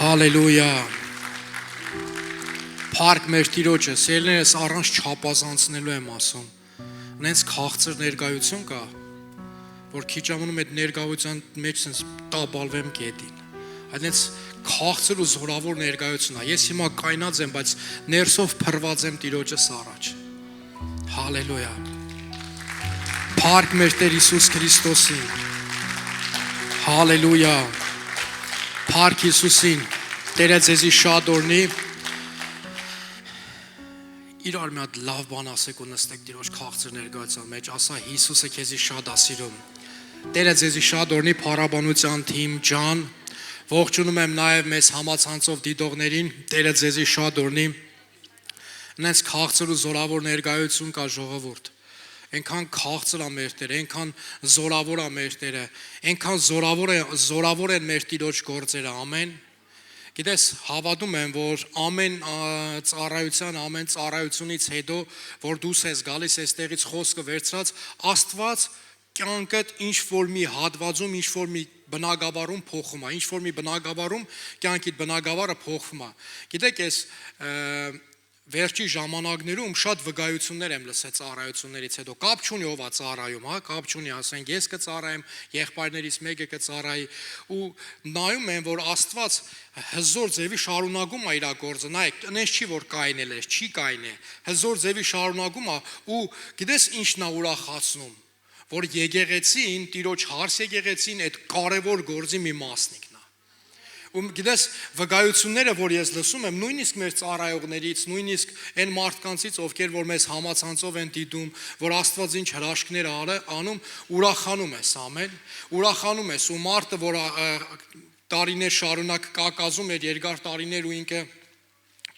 Հալելույա։ Փառք մեր Տիրոջը, սիրելիներս, առանց չափազանցնելու եմ ասում։ Նենց քաղցր ներկայություն կա, որ քիչ ամնում այդ ներկայության մեջ sense տաբալվեմ գետին։ Այդ նենց քաղցր ու զորավոր ներկայություն է։ Ես հիմա կայնած եմ, բայց ներսով փրված եմ Տիրոջս առաջ։ Հալելույա։ Փառք մեր Տեր Հիսուս Քրիստոսին։ Հալելույա։ Փառք Հիսուսին, Տերը ձեզի շատ օրհնի։ Իրար մի հատ լավ բան ասեք ու նստեք Տիրոջ քաղցր ներկայության մեջ, ասա Հիսուսը քեզի շատ ա սիրում։ Տերը ձեզի շատ օրհնի, փառաբանության թիմ ջան, ողջունում եմ նաև մեզ համացանցով դիտողներին, Տերը ձեզի շատ օրհնի։ Նենց քաղցր ու զորավոր ներկայություն կա ժողովուրդ։ Այնքան քաղցր է մեր Տերը, այնքան զորավոր է մեր Տերը, այնքան զորավոր են մեր Տիրոջ գործերը, ամեն։ Գիտես, հավատում եմ, որ ամեն ծառայությունից հետո, որ դուս ես գալիս այստեղից խոսքը վերցրած, Աստված կյանքդ ինչ-որ մի հատվածում, ինչ-որ մի բնագավառում փոխում է, ինչ-որ մի բնագավառում կյանքիդ բնագավառը փոխվում է։ Գիտեք, ես վերջի ժամանակներում շատ վկայություններ եմ լսել ծառայություններից հետո, կապ չունի ով է ծառայում, հա, կապ չունի, ասենք ես կծառայեմ, եղբայրներից մեկը կծառայի ու նայում եմ, որ Աստված հզոր ձևի շարունակում է իր գործը, նայեք, այնպես չի որ կայնել է, չի կայնե, հզոր ձևի շարունակում է ու գիտես ինչն է ուրախացնում, որ եկեղեցին, Տիրոջ հարս եկեղեցին այդ կարևոր գործի մի մասնիկն է։ Ու գիտես վկայությունները, որ ես լսում եմ, նույնիսկ մեր ծառայողներից, նույնիսկ այն մարդկանցից, ովքեր որ մեզ համացանցով են դիտում, որ Աստված ինչ հրաշքներ անում, ուրախանում ես, ամեն, ուրախանում ես ու մարդը, որ տարիներ շարունակ կակազում էր, երկար տարիներ ու ինքը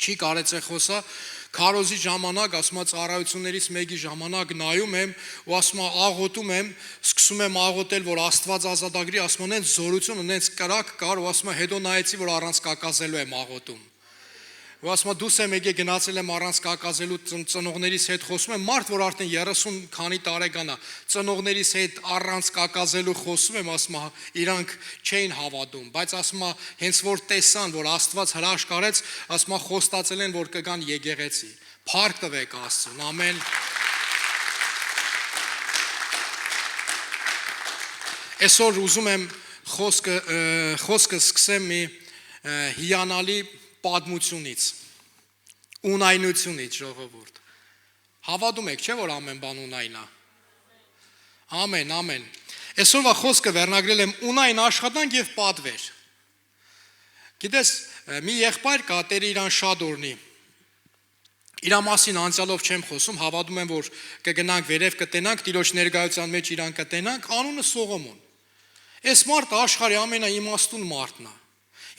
չի կարեցե խոսա, քարոզի ժամանակ, ասում եմ ծառայություններից մեկի ժամանակ նայում եմ ու ասում եմ աղոթում եմ, սկսում եմ աղոթել, որ Աստված ազատագրի, ասում եմ նենց զորություն, նենց կրակ կար ու ասում եմ հետո նայեցի, որ առանց կակազելու եմ աղոթում։ Ու ասում եմ դուս եմ եկե գնացել եմ առանց կակազելու ծնողներիս հետ խոսում եմ, մարդ որ արդեն 30 քանի տարեկան է, ծնողներիս հետ առանց կակազելու խոսում եմ, ասում եմ իրանք չէին հավատում, բայց ասում եմ հենց որ տեսան, որ Աստված հրաշք արեց, ասում եմ խոստացել են, որ կգան եկեղեցի։ Փառք տվեք Աստծուն, ամեն։ Այսօր ուզում եմ խոսքը սկսեմ մի հիանալի պատմությունից, ունայնությունից ժողովուրդ։ Հավատում եք, չէ՞ որ ամեն բան ունայն է։ Ամեն, ամեն։ Այսօրվա խոսքը վերնագրել եմ ունայն աշխատանք եւ պատվեր։ Գիտես, մի եղբայր կա, Տերը իրան շատ օրհնի։ Իր մասին անցյալով չեմ խոսում, հավատում եմ, որ կգնանք վերև կտենանք, Տիրոջ ներկայության մեջ իրան կտենանք, անունը Սողոմոն։ Այս մարդը աշխարհի ամենաիմաստուն մարդն է։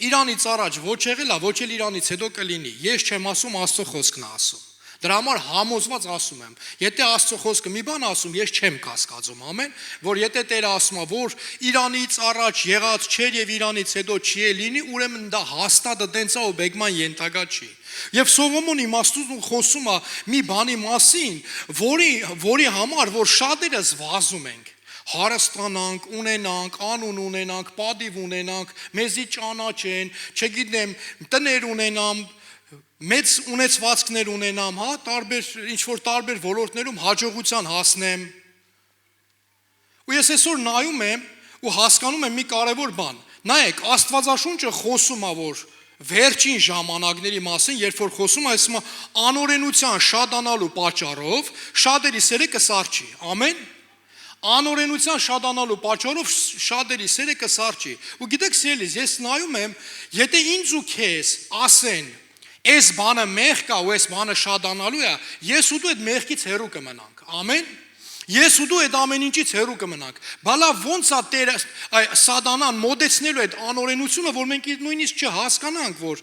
Իրանից առաջ ոչ եղել է, ոչ էլ իրանից հետո կլինի։ Ես չեմ ասում, Աստծո խոսքն է ասում։ Դրա համար համոզված ասում եմ, եթե Աստծո խոսքը մի բան ասում, ես չեմ կասկածում, ամեն, որ եթե Տերը ասում է, որ իրանից առաջ եղած չէր եւ իրանից հետո չի է լինի, ուրեմն դա հաստատ դենց է ու բեգման ենթակա չի։ Եւ Սողոմոնի իմաստուն խոսում է մի բանի մասին, որի համար որ շատերս վազում ենք։ Հարստանանք, ունենանք, անուն ունենանք, պատիվ ունենանք, մեզի ճանաչեն, չգիտեմ, տներ ունենամ, մեծ ունեցվածքներ ունենամ, հա, ինչ-որ տարբեր ոլորտներում հաջողության հասնեմ։ Ու ես այսօր նայում եմ ու հասկանում եմ մի կարևոր բան։ Նայեք, Աստվածաշունչը խոսում է, որ վերջին ժամանակների մասին, երբ որ խոսում է, ասում է անօրենության շատանալու պատճառով շատերի սերը կսարճի։ Ամեն։ Անօրենության շատանալու պատճառով շատերի սերը կսարճի։ Ու գիտեք սիրելիս, ես նայում եմ, եթե ինձ ու քեզ ասեն, այս բանը մեղք է ու այս բանը շատանալու է, ես ու դու այդ մեղքից հեռու կմնանք։ Ամեն։ Ես ու դու այդ ամեն ինչից հեռու կմնանք։ Բալա ոնց է Տերը սատանան մոդեցնելու այդ անօրենությունը, որ մենք նույնիսկ չհասկանանք, որ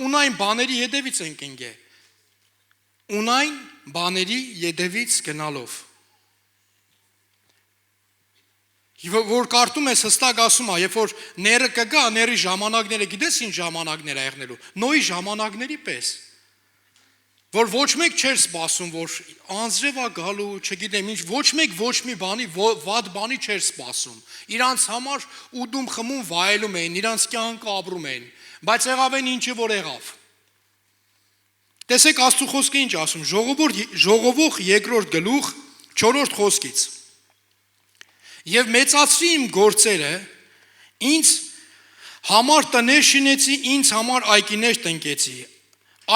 ունայն բաների ետևից ենք ընկե։ Ունայն բաների ետևից գնալով։ Որ կարդում ես հստակ ասում է, երբ որ ները կգա, ների ժամանակները գիտես ինչ ժամանակներ է եղնելու, Նոյի ժամանակների պես։ որ ոչ մեկ չէր սպասում, որ անձրև է գալու, չգիտեմ ինչ, ոչ մեկ ոչ մի բանի, վատ բանի չէր սպասում։ Իրանց համար ուտում խմում վայելում էին, իրանց կյանքը ապրում էին, բայց եղավ են ինչը որ եղավ։ Տեսեք Աստծո խոսքը ինչ ասում, Ժողովող 2-րդ գլուխ 4-րդ խոսքից։ Եվ մեծացրի իմ գործերը, ինձ համար տներ շինեցի, ինձ համար այգիներ տնկեցի,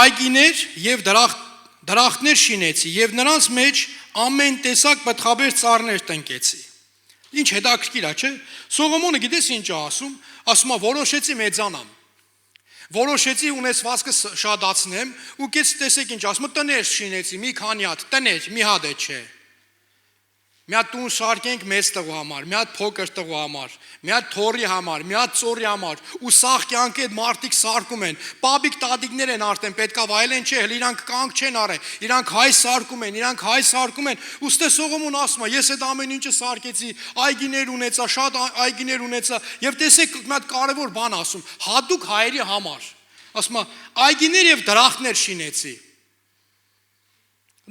այգիներ եւ դրախտներ շինեցի եւ նրանց մեջ ամեն տեսակ պտղաբեր ծառներ տնկեցի։ Ինչ հետաքրքիր է, չէ՞։ Սողոմոնը գիտես ինչ է ասում, ասում է որոշեցի մեծանամ։ Որոշեցի ունեցվածքը շատացնեմ ու կես տեսեք ինչ ասում է տներ շինեցի, մի քանի հատ տներ, մի հատ է չէ։ Մի հատ տուն շարքենք մեծ տղու համար, մի հատ փոքր տղու համար, մի հատ թորի համար, մի հատ ծորի համար, ու սաղ կյանքի այդ մարդիկ սարկում են, պաբիկ տատիկներ են արդեն, պետքա վայելեն չէ, հəl իրանք կանգ չեն արել, իրանք հայ սարկում են, ուստե Սողոմոն ասում է, ես այդ ամեն ինչը սարկեցի, այգիներ ունեցա, շատ այգիներ ունեցա, եւ տեսեք մի հատ կարևոր բան ասում, հատուկ հայերի համար, ասում է, այգիներ եւ դրախտներ շինեցի։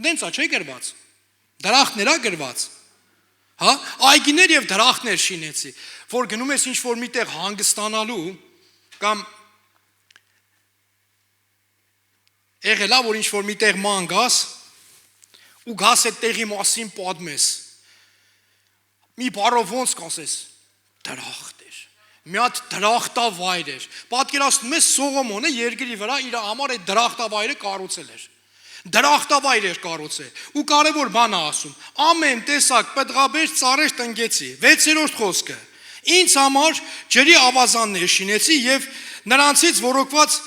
Դենց է չէ գրված, դրախտներ է գրված։ Հա, այգիներ եւ դրախտներ շինեցի, որ գնում ես ինչ որ միտեղ հանգստանալու կամ եղելա որ ինչ որ միտեղ ման գաս ու գաս այդ տեղի մասին պատմես։ Մի բառով ոնց կասես, դրախտ էր։ Մի հատ դրախտավայր էր։ Պատկերացնում ես Սողոմոնը երկրի վրա իր համար այդ դրախտավայրը կառուցել էր։ Դրախտավայր էր կառուցել ու կարևոր բան է ասում ամեն տեսակ պտղաբեր ծառեր տնկեցի 6-րդ խոսքը ինձ համար ջրի ավազաններ շինեցի եւ նրանցից որոկված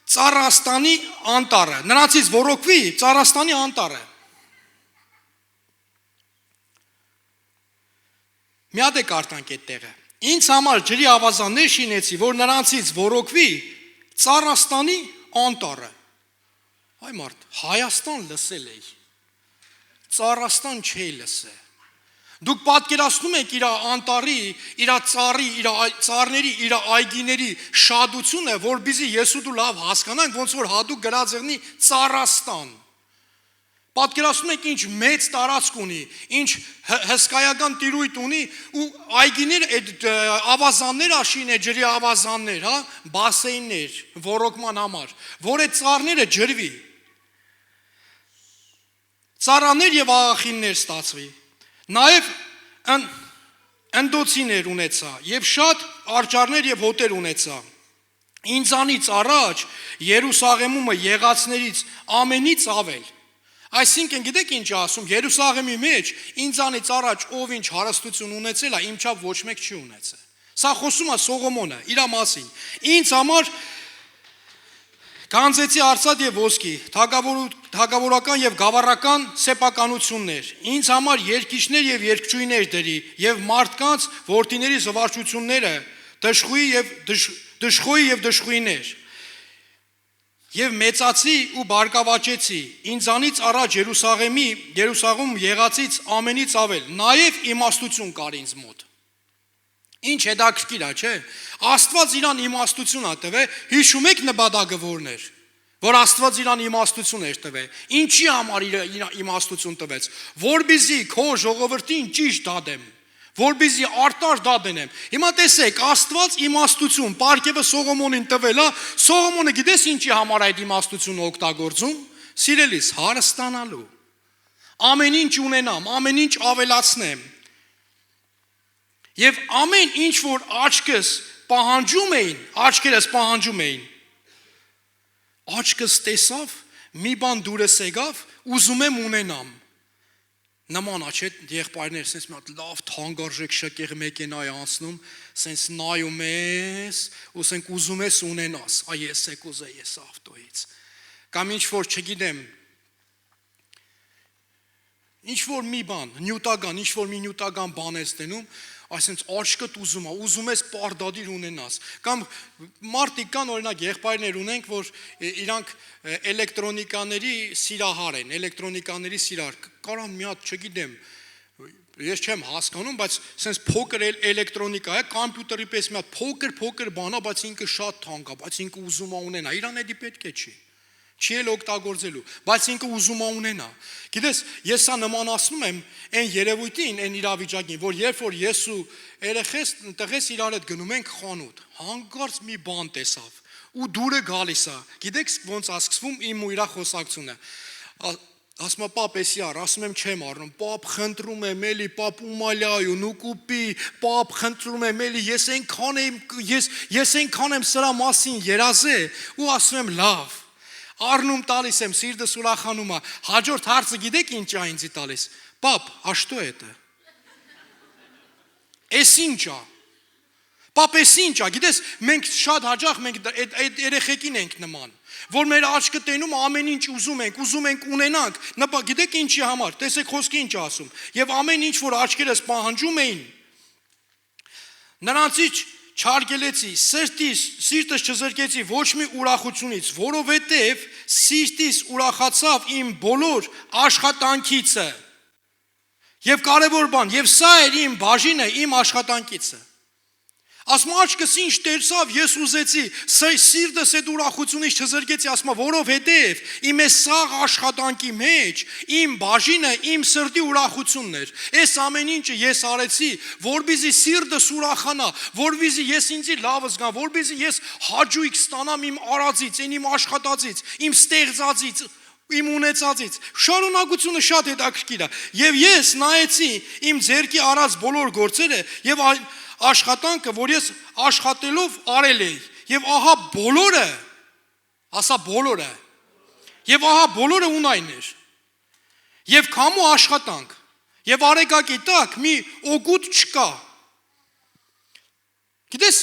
Ծառաստանի անտառը նրանցից որոկվի Ծառաստանի անտառը մի հատ է կարտանք այդ տեղը ինձ համար ջրի ավազաններ շինեցի որ նրանցից որոկվի Ծառաստանի անտառը Այ մարդ, Հայաստան լսել էի, Ծառաստան չէի լսել, դուք պատկերացնում եք իր անտառի, իր ծառի, իր ծառների, իր այգիների շատությունը, որպեսզի ես ու դու լավ հասկանանք, ոնց որ հատուկ գրած եղնի Ծառաստան, պատկերացնում եք ինչ մեծ տարածք ունի, ինչ հսկայական տիրույթ ունի ու այգիներ, այդ ավազաններ աշին է, ջրի ավազաններ, հա, բասեյններ, ոռոգման համար, որ այդ ծառները ջրվի Ծառաներ եւ աղախիններ ստացվի։ Նաեւ ընդոցիներ ունեցա եւ շատ արջարներ եւ հոտեր ունեցա։ Ինձանից առաջ Երուսաղեմումը եղածներից ամենից ավել։ Այսինքն գիտեք ինչ ասում, Երուսաղեմի մեջ ինձանից առաջ ով ինչ հարստություն ունեցել է, իմ չափ ոչ մեկ չի ունեցել։ Սա խոսում է Սողոմոնը իր մասին։ Ինձ համար Գանձեցի արծաթ եւ ոսկի, թագավորական եւ գավառական սեփականություններ, ինձ համար երկիչներ եւ երկչույներ դրի եւ մարդկանց որդիների զվարճությունները, դժխոյի եւ դժխույներ։ Եվ մեծացի ու բարգավաճեցի, ինձանից առաջ Երուսաղում եղածից ամենից ավել, նաեւ իմաստություն կար ինձ մոտ։ Ինչ հետաքրքիր է, չէ՞։ Աստված իրան իմաստություն է տվել, հիշում եք նպատակը որն էր, որ Աստված իրան իմաստություն էր տվել։ Ինչի համար իր իմաստություն տվեց, որպեսզի քո ժողովրդին ճիշտ դատեմ, որպեսզի արտար դատեմ։ Հիմա տեսեք, Աստված իմաստություն, պարգևը Սողոմոնին տվել է, Սողոմոնը գիտես ինչի համար այդ իմաստությունը օգտագործում, սիրելիս, հարստանալու։ Ամեն ինչ ունենամ, ամեն ինչ ավելացնեմ։ Եվ ամեն ինչ որ աչքերս պահանջում էին, աչքս տեսավ, մի բան դուրս եկավ, ուզում եմ ունենամ։ Նման է, չէ՞, եղբայրներ, sense մի հատ լավ թանկարժեք շքեղ մեքենա է անցնում, sense նայում ես, ու sense ուզում ես ունենաս, այ ես եկուզե ես ավտոից։ Կամ ինչ որ չգիտեմ, ինչ որ մի բան, նյութական բան ես դնում, այսինքն աչքդ ուզում ես պարտադիր ունենաս կամ մարդիկ կան օրինակ եղբայրներ ունենք որ իրանք էլեկտրոնիկաների սիրահար են էլեկտրոնիկաների սիրահար կարան մի հատ չգիտեմ ես չեմ հասկանում բայց sense փոքր էլեկտրոնիկա է համբյուտերի պես մի հատ փոքր բան է բայց ինքը շատ թանկ է բայց ինքը ուզում է ունենա իրան էդի պետք է չի Չի էլ օգտագործելու, բայց ինքը ուզում է ունենա։ Գիտես, ես սա նմանացնում եմ այն երևույթին, այն իրավիճակին, որ երբ որ ես ու երեխես տղես իրար հետ գնում ենք խանութ, հանկարծ մի բան տեսավ ու դուրը գալիս է։ Գիտեք ոնց է սկսվում իմ ու իր խոսակցությունը։ Ասում է պապ էսի առ, ասում եմ չեմ առնում, պապ խնդրում եմ էլի, պապ ումալյայու, նուկուպի, պապ խնդրում եմ էլի, ես այնքան եմ սրա մասին երազե ու ասում եմ լավ։ Առնում տալիս եմ, սիրտս ուրախանում է։ Հաջորդ հարցը գիտեք ինչ է ինձի տալիս։ Պապ, а что это? Էս ինչ է։ Պապ, էս ինչ է։ Գիտես, մենք շատ հաճախ մենք այդ երեխեքին ենք նման, որ մեր աչքը տենում ամեն ինչ ուզում ենք ունենանք։ Գիտեք ինչի համար։ Տեսեք խոսքը ինչ է ասում։ Եվ ամեն ինչ որ աչքերս պահանջում էին, նրանցից չարգելեցի, սիրտս չզրկեցի ոչ մի ուրախությունից, որովհետև սիրտիս ուրախացավ իմ բոլոր աշխատանքիցը։ Եվ կարևոր բան, եւ սա էր իմ բաժինը, իմ աշխատանքիցը։ Ասում աչքս ինչ տեսավ, ես ուզեցի, սիրտս այդ ուրախությունից չզրկեցի, ասում որովհետև իմ այս սաղ աշխատանքի մեջ իմ բաժինը իմ սրտի ուրախությունն էր։ Այս ամեն ինչը ես արեցի, որպեսզի սիրտս ուրախանա, որպեսզի ես ինձի լավ զգամ, որպեսզի ես հաճույք ստանամ իմ արածից, իմ աշխատածից, իմ ստեղծածից, իմ ունեցածից։ Շարունակությունը շատ հետաքրքիր է։ Եվ ես նայեցի իմ ձեռքի արած բոլոր գործերը եւ աշխատանքը, որ ես աշխատելով արել էի, եւ ահա բոլորը, ասա բոլորը, եւ ահա բոլորը ունայն էր, եւ քամու աշխատանք, եւ արեգակի տակ մի օգուտ չկա։ Գիտես,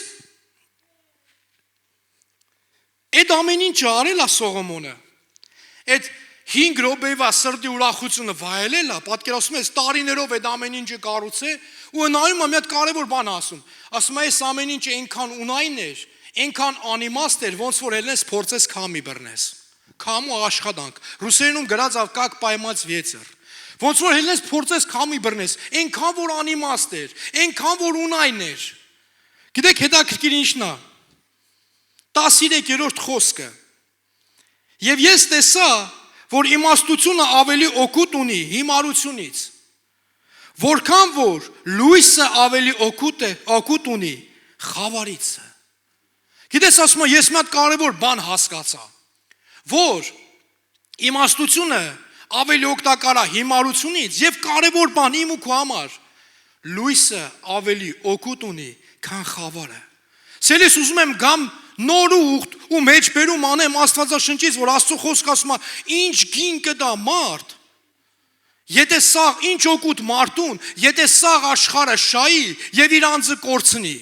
այդ ամեն ինչը արել է Սողոմոնը, այդ 5 րոպեվա սրտի ուրախությունը վայելել է, պատկերացնում ես տարիներով այդ ամեն ինչը կառուցե ու նայում է մի հատ կարևոր բան ասում։ Ասում է այս ամեն ինչը այնքան ունայն էր, այնքան անիմաստ էր, ոնց որ ելնես փորձես քամի բռնես։ Քամու աշխատանք։ Ռուսերենում գրած «как поймать ветер»։ Ոնց որ ելնես փորձես քամի բռնես, այնքան որ անիմաստ էր, այնքան որ ունայն էր։ Գիտեք հետաքրքիր ինչն է։ 13-րդ խոսքը։ Եվ ես տեսա, որ իմաստությունը ավելի օգուտ ունի հիմարությունից, որքան որ լույսը ավելի օգուտ ունի խավարիցը։ Գիտես, ասում եմ, ես մի հատ կարևոր բան հասկացա, որ իմաստությունը ավելի օգտակար է հիմարությունից եւ կարևոր բան իմ ու քո համար, լույսը ավելի օգուտ ունի, քան խավարը։ Սելես ուզում եմ գամ նոր ուխտ ու մեջբերում անեմ Աստվածաշնչից, որ Աստծո խոսքը ասում է, ինչ գին կտա մարդ, եթե սաղ ինչ օգուտ մարդուն, եթե սաղ աշխարհը շայի եւ իր անձը կորցնի,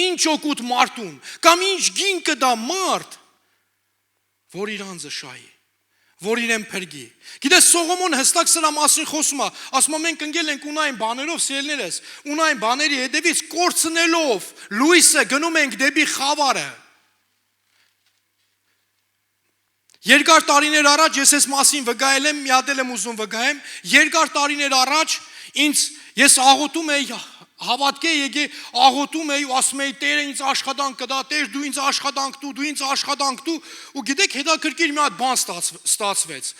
ինչ օգուտ մարդուն, կամ ինչ գին կտա մարդ, որ իր անձը շայի, որ իրեն փրկի։ Գիտես, Սողոմոնը հստակ սրա մասին խոսում է, ասում է մենք ընկել ենք ունայն բաներով, սիրելիներս, ունայն բաների հետևից կորցնելով լույսը գնում ենք դեպի խավարը։ Երկար տարիներ առաջ ես այս մասին վկայել եմ, մի հատ եմ ուզում վկայեմ, երկար տարիներ առաջ ես աղոթում էի, հավատք եկե աղոթում էի ու ասում էի Տերը ինձ աշխատանք կտա, Տեր դու ինձ աշխատանք տու, դու ինձ աշխատանք տու, ու գիտեք հետաքրքիր մի հատ բան ստացվեց։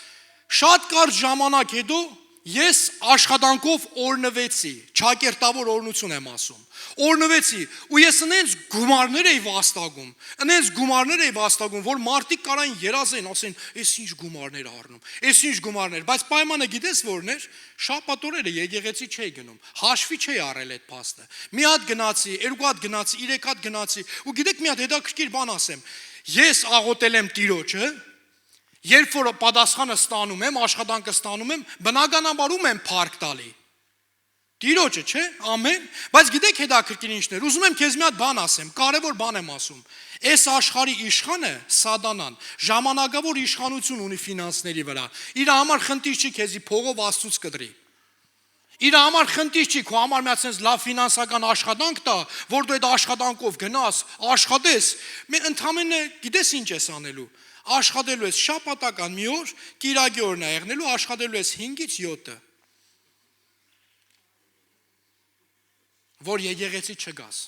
Շատ կարճ ժամանակ հետո ես աշխատանքով օրնվեցի, ճակերտավոր օրնություն եմ ասում։ Օրնվեցի ու ես ընենց գումարներ էի վաստակում, որ մարդիկ կարային երազեն, ասեն, «Էս ինչ գումարներ առնում, էս ինչ գումարներ», բայց պայմանը գիտես որն էր, շաբաթօրերը եկեղեցի չէի գնում, հաշվի չէի առել այդ փաստը։ Մի հատ գնացի, երկու հատ գնացի, 3 հատ գնացի, ու գիտեք մի հատ հետաքրքիր բան ասեմ։ Ես աղոթել եմ Տիրոջը, երբ որ պատասխանը ստանում եմ, աշխատանքը ստանում եմ, բնականաբար ում եմ փառք տալի։ Տիրոջը, չէ՞, ամեն։ Բայց գիտեք հետաքրքիր ինչն էր, ուզում եմ քեզ մի հատ բան ասեմ, կարևոր բան եմ ասում։ Այս աշխարհի իշխանը Սատանան ժամանակավոր իշխանություն ունի ֆինանսների վրա։ Իր համար խնդիր չի քեզի փողով Աստծուց կդրի։ Իր համար խնդիր չի քո համար մի հատ sense լավ ֆինանսական աշխատանք տա, որ դու այդ աշխատանքով գնաս, աշխատես։ Մենք ընդամենը գիտես ինչ ես անելու։ Աշխատելու ես շաբաթական մի օր, կիրակի օրն է եղնելու, աշխատելու ես 5-ից 7-ը։ Որ եկեղեցի չգաս։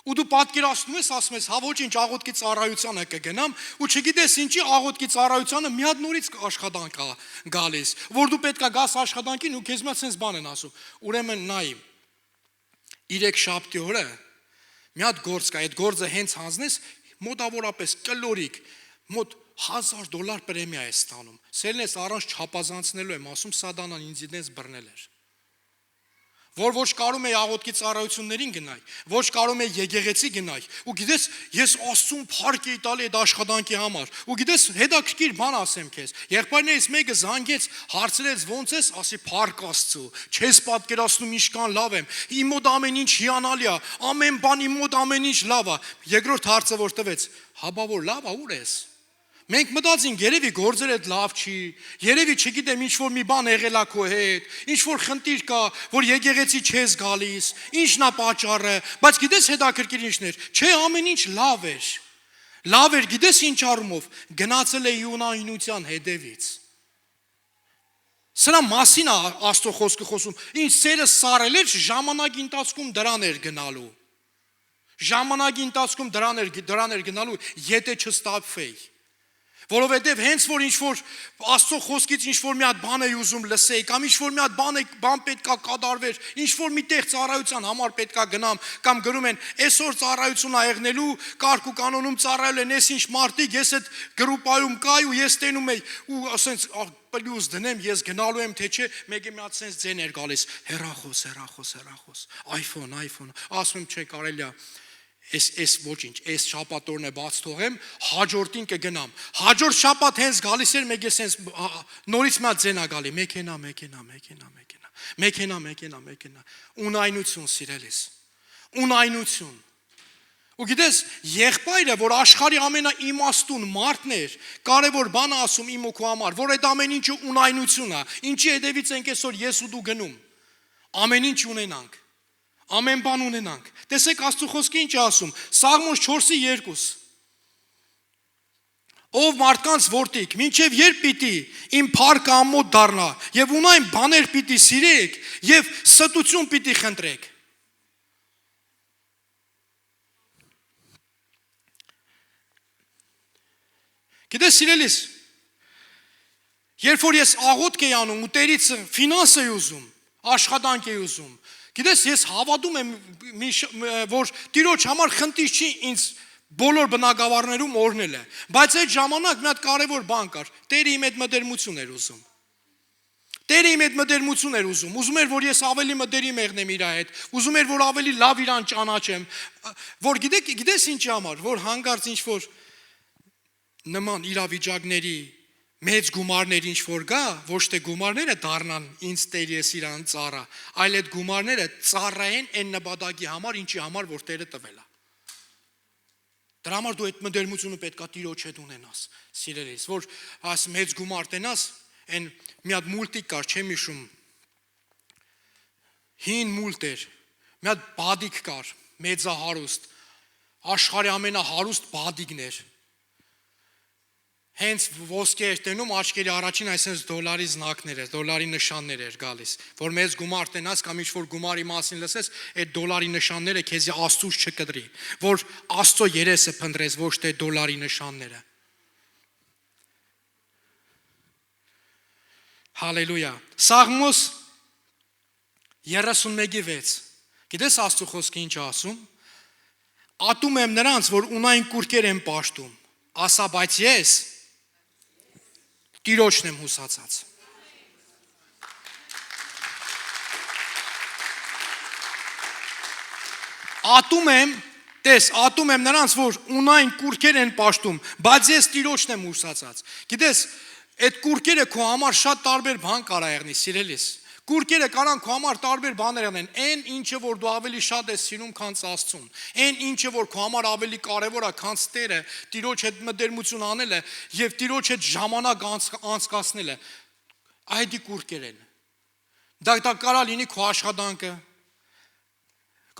Ու դու պատկերացնում ես, ասում ես, հա ոչինչ, աղոթքի ծառայությանը կգնամ, ու չգիտես ինչի աղոթքի ծառայությանը մի հատ նորից աշխատանք է գալիս, որ դու պետքա գաս աշխատանքին ու քեզ մոտ sense բան են ասում։ Ուրեմն նայ, 3 շաբթի օրը մի հատ գործ կա, այդ գործը հենց հանձնես, մոտավորապես կլորիկ, մոտ $1000 պրեմիա է ստանում։ Սելնես առանց չափազանցնելու եմ ասում, սատանան ինձ դենս բռնել էր։ Որ ոչ կարում է աղոթքի ծառայություններին գնայ, ոչ կարում է եկեղեցի գնայ, ու գիտես, ես Աստծուն փառք էի տալի այդ աշխատանքի համար, ու գիտես, հետաքրքիր բան ասեմ քեզ, եղբայրներից մեկը զանգեց, հարցրեց ոնց ես, ասի փառք Աստծո, չես պատկերացնում ինչքան լավ եմ, իմ մոտ ամեն ինչ հիանալի է, ամեն բան իմ մոտ ամեն ինչ լավ է։ Երկրորդ հարցը որ տվեց, հաբա որ լավ է, ուր ես։ Մենք մտածենք, երևի գործերը լավ չի, երևի չգիտեմ ինչ-որ մի բան եղել է քո հետ, ինչ-որ խնդիր կա, որ եկեղեցի չես գալիս, ինչն է պատճառը, բայց գիտես հետաքրքիր ինչն էր, չէ ամեն ինչ լավ էր, գիտես ինչ առումով, գնացել է յունայնության հետևից։ Սրա մասին է Աստծո խոսքը խոսում, ինչ սերը սարել էր, ժամանակի ընթացքում դրան էր գնալու, ժամանակի ընթացքում դրան էր գնալու, եթե չստափվեի։ Որովհետև հենց որ ինչ-որ Աստծո խոսքից ինչ-որ մի հատ բան էի ուզում լսեի, կամ ինչ-որ մի հատ բան պետքա կատարվեր, ինչ-որ մի տեղ ծառայության համար պետքա գնամ, կամ գրում են, այսօր ծառայություն ա եղնելու, կարգ ու կանոնում ծառայել են այս ինչ մարդիկ, ես այդ գրուպայում կայ ու ես տենում եի, ու ասենց պլյուս դնեմ, ես գնալու եմ, թե չէ, մեկը մի հատ սենց ձեն էր գալիս, հեռախոս, iPhone, ասում եմ, չէ, կարելի է Այս ոչինչ, այս շաբաթորն է բաց թողեմ, հաջորդին կգնամ։ Հաջորդ շաբաթ հենց գալիս էր մեկ էս նորից մի հատ ձենա գալի, մեքենա։ Ունայնություն սիրելիս։ Ունայնություն։ Ու գիտես, եղբայրը, որ աշխարհի ամենաիմաստուն մարդն էր, կարևոր բան է ասում իմ ու քո համար, որ այդ ամեն ինչը ունայնություն է։ Ինչի հետևից ենք այսօր ես ու դու գնում։ Ամեն ինչ ունենանք։ Ամեն բան ունենանք։ Տեսեք Աստծո խոսքը ինչ է ասում։ Սաղմոս 4:2։ Ով մարդկանց որդիկ, մինչև երբ պիտի իմ փառքը ամոթ դառնա, եւ ունայն բաներ պիտի սիրեք, եւ ստություն պիտի խնդրեք։ Գիտես սիրելիս, երբ որ ես աղոթք եի անում ու Տերից ֆինանս էի ուզում, աշխատանք էի ուզում, գիտես, ես հավատում եմ, որ Տիրոջ համար խնդիր չի ինձ բոլոր բնակավարներում օրհնել է, բայց այդ ժամանակ մի հատ կարևոր բան կար, Տերը իմ այդ մտերմություն էր ուզում։ Տերը իմ այդ մտերմություն էր ուզում էր, որ ես ավելի մտերիմ եղնեմ իր հետ, ուզում էր, որ ավելի լավ իրան ճանաչեմ, որ գիտես ինչի համար, որ հանկարծ ինչ-որ նման իրավիճակների մեծ գումարներ ինչ որ գա, ոչ թե գումարները դառնան ինձ Տեր ես իրան ծառա, այլ այդ գումարները ծառայեն այն նպատակի համար, ինչի համար որ Տերը տվել է։ Դրա համար դու այդ մտերմությունը պետքա Տիրոջ հետ ունենաս, սիրելիս, որ այս մեծ գումար տենաս, այն մի հատ մուլտիկ կար, չեմ հիշում, հին մուլտ էր, մի հատ բադիկ կար, մեծահարուստ, աշխարհի ամենահարուստ բադիկն էր։ Հենց ոսկե էր տենում, աչքերի առաջին այսպես դոլարի զնակներ էր, դոլարի նշաններ էր գալիս, որ մեծ գումար տենաս կամ ինչ-որ գումարի մասին լսես, այդ դոլարի նշանները քեզի Աստծուց չկտրի, որ Աստծո երեսը փնտրես, ոչ թե դոլարի նշանները։ Հալելույա։ Սաղմոս 31:6։ Գիտես Աստծո խոսքը ինչ է ասում։ Ատում եմ նրանց, որ ունայն կուրկեր են պաշտում, ասա բայց ես Տիրոջն եմ հուսացած։ Ատում եմ նրանց, որ ունայն կուրկեր են պաշտում, բայց ես Տիրոջն եմ հուսացած։ Գիտես, այդ կուրկերը քո համար շատ տարբեր բան կարա եղնի, սիրելիս։ Կուրկերը կարան քո համար տարբեր բաներ անեն, այն ինչը որ դու ավելի շատ ես սիրում, քան Աստծուն, այն ինչը որ քո համար ավելի կարևոր է, քան Տերը, Տիրոջ հետ մտերմություն անելը եւ Տիրոջ հետ ժամանակ անցկացնելը, այդ կուրկեր են։ Դա կարա լինի քո աշխատանքը,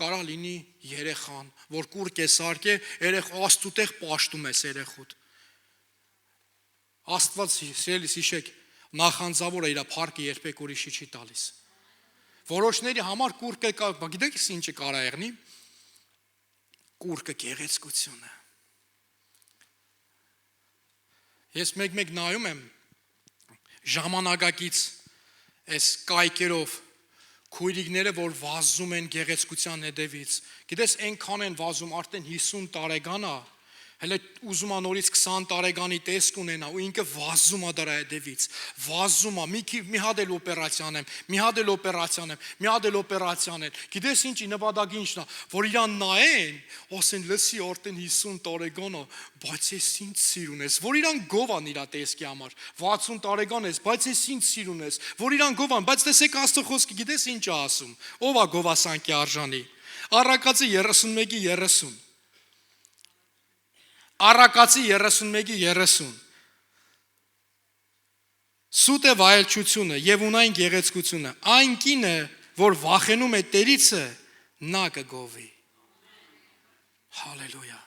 կարա լինի երեխան, որ կուրկ է սարքե, Աստուտեղ պաշտում ես երեխուդ։ Աստված սիրելիս հիշեք, նախանձավորը իր փառքը երբեք ուրիշի չի տալիս։ Որոշների համար կուրկը գիտեք ինչը կարա եղնի։ կուրկը գեղեցկությունը։ Ես մեկ նայում եմ ժամանակակից այս կայքերով քույրիկները, որ վազում են գեղեցկության հետևից։ Գիտես, այնքան են վազում, արդեն 50 տարեկան է, հələ ուզում է նորից 20 տարեկանի տեսք ունենա ու ինքը վազում է դրա հետևից։ Վազում է, մի հատ էլ օպերացիան եմ, մի հատ էլ օպերացիան եմ, մի հատ էլ օպերացիան եմ։ Գիտես ինչի նպատակը ինչն է, որ իրան նայեն, ասեն լսի արդեն 50 տարեկան է, բայց ես ինձ սիրուն ես, որ իրան գովան իր տեսքի համար։ 60 տարեկան ես, բայց ես ինձ սիրուն ես, որ իրան գովան, բայց տեսեք Աստծո խոսքը գիտես ինչ է ասում։ Ով է գովասանքի արժանի։ Առակացի 31-ի 30։ Առակացի 31-ի 30։ Սուտ է վայելչությունը եւ ունայն գեղեցկությունը, այն կինը, որ վախենում է Տերիցը, նա կգովի։ Հալելույա։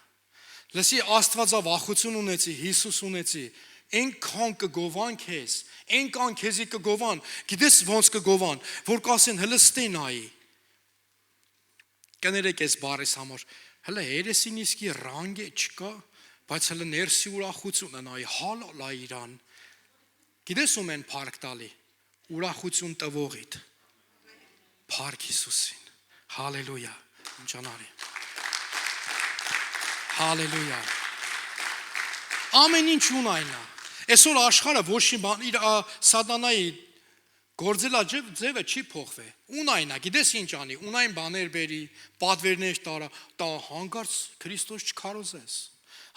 Լսի, Աստվածավախություն ունեցի, Հիսուս ունեցի, այնքան կգովան քեզ, այնքան քեզի կգովան, գիտես ոնց կգովան, որ կասեն հələ ստենայի։ Կներեք այս բառիս համար, հələ երեսին իսկի ռանգ է չկա, բայց հələ ներսի ուրախությունը նայի, հալալա իրան։ Գիտես ում են փառք տալի, ուրախություն տվողիդ, փառք Հիսուսին, հալելույա, ինչանարի, հալելույա, ամեն ինչ ունայնա, այսօր աշխարհը ոչ մի բան, իր սատանայի գործելա ձևը չի փոխվե, ունայնա, գիտես ինչ անի, ունայն բաներ բերի, պատվերներ տա հանկարծ Քրիստոս չքարոզես,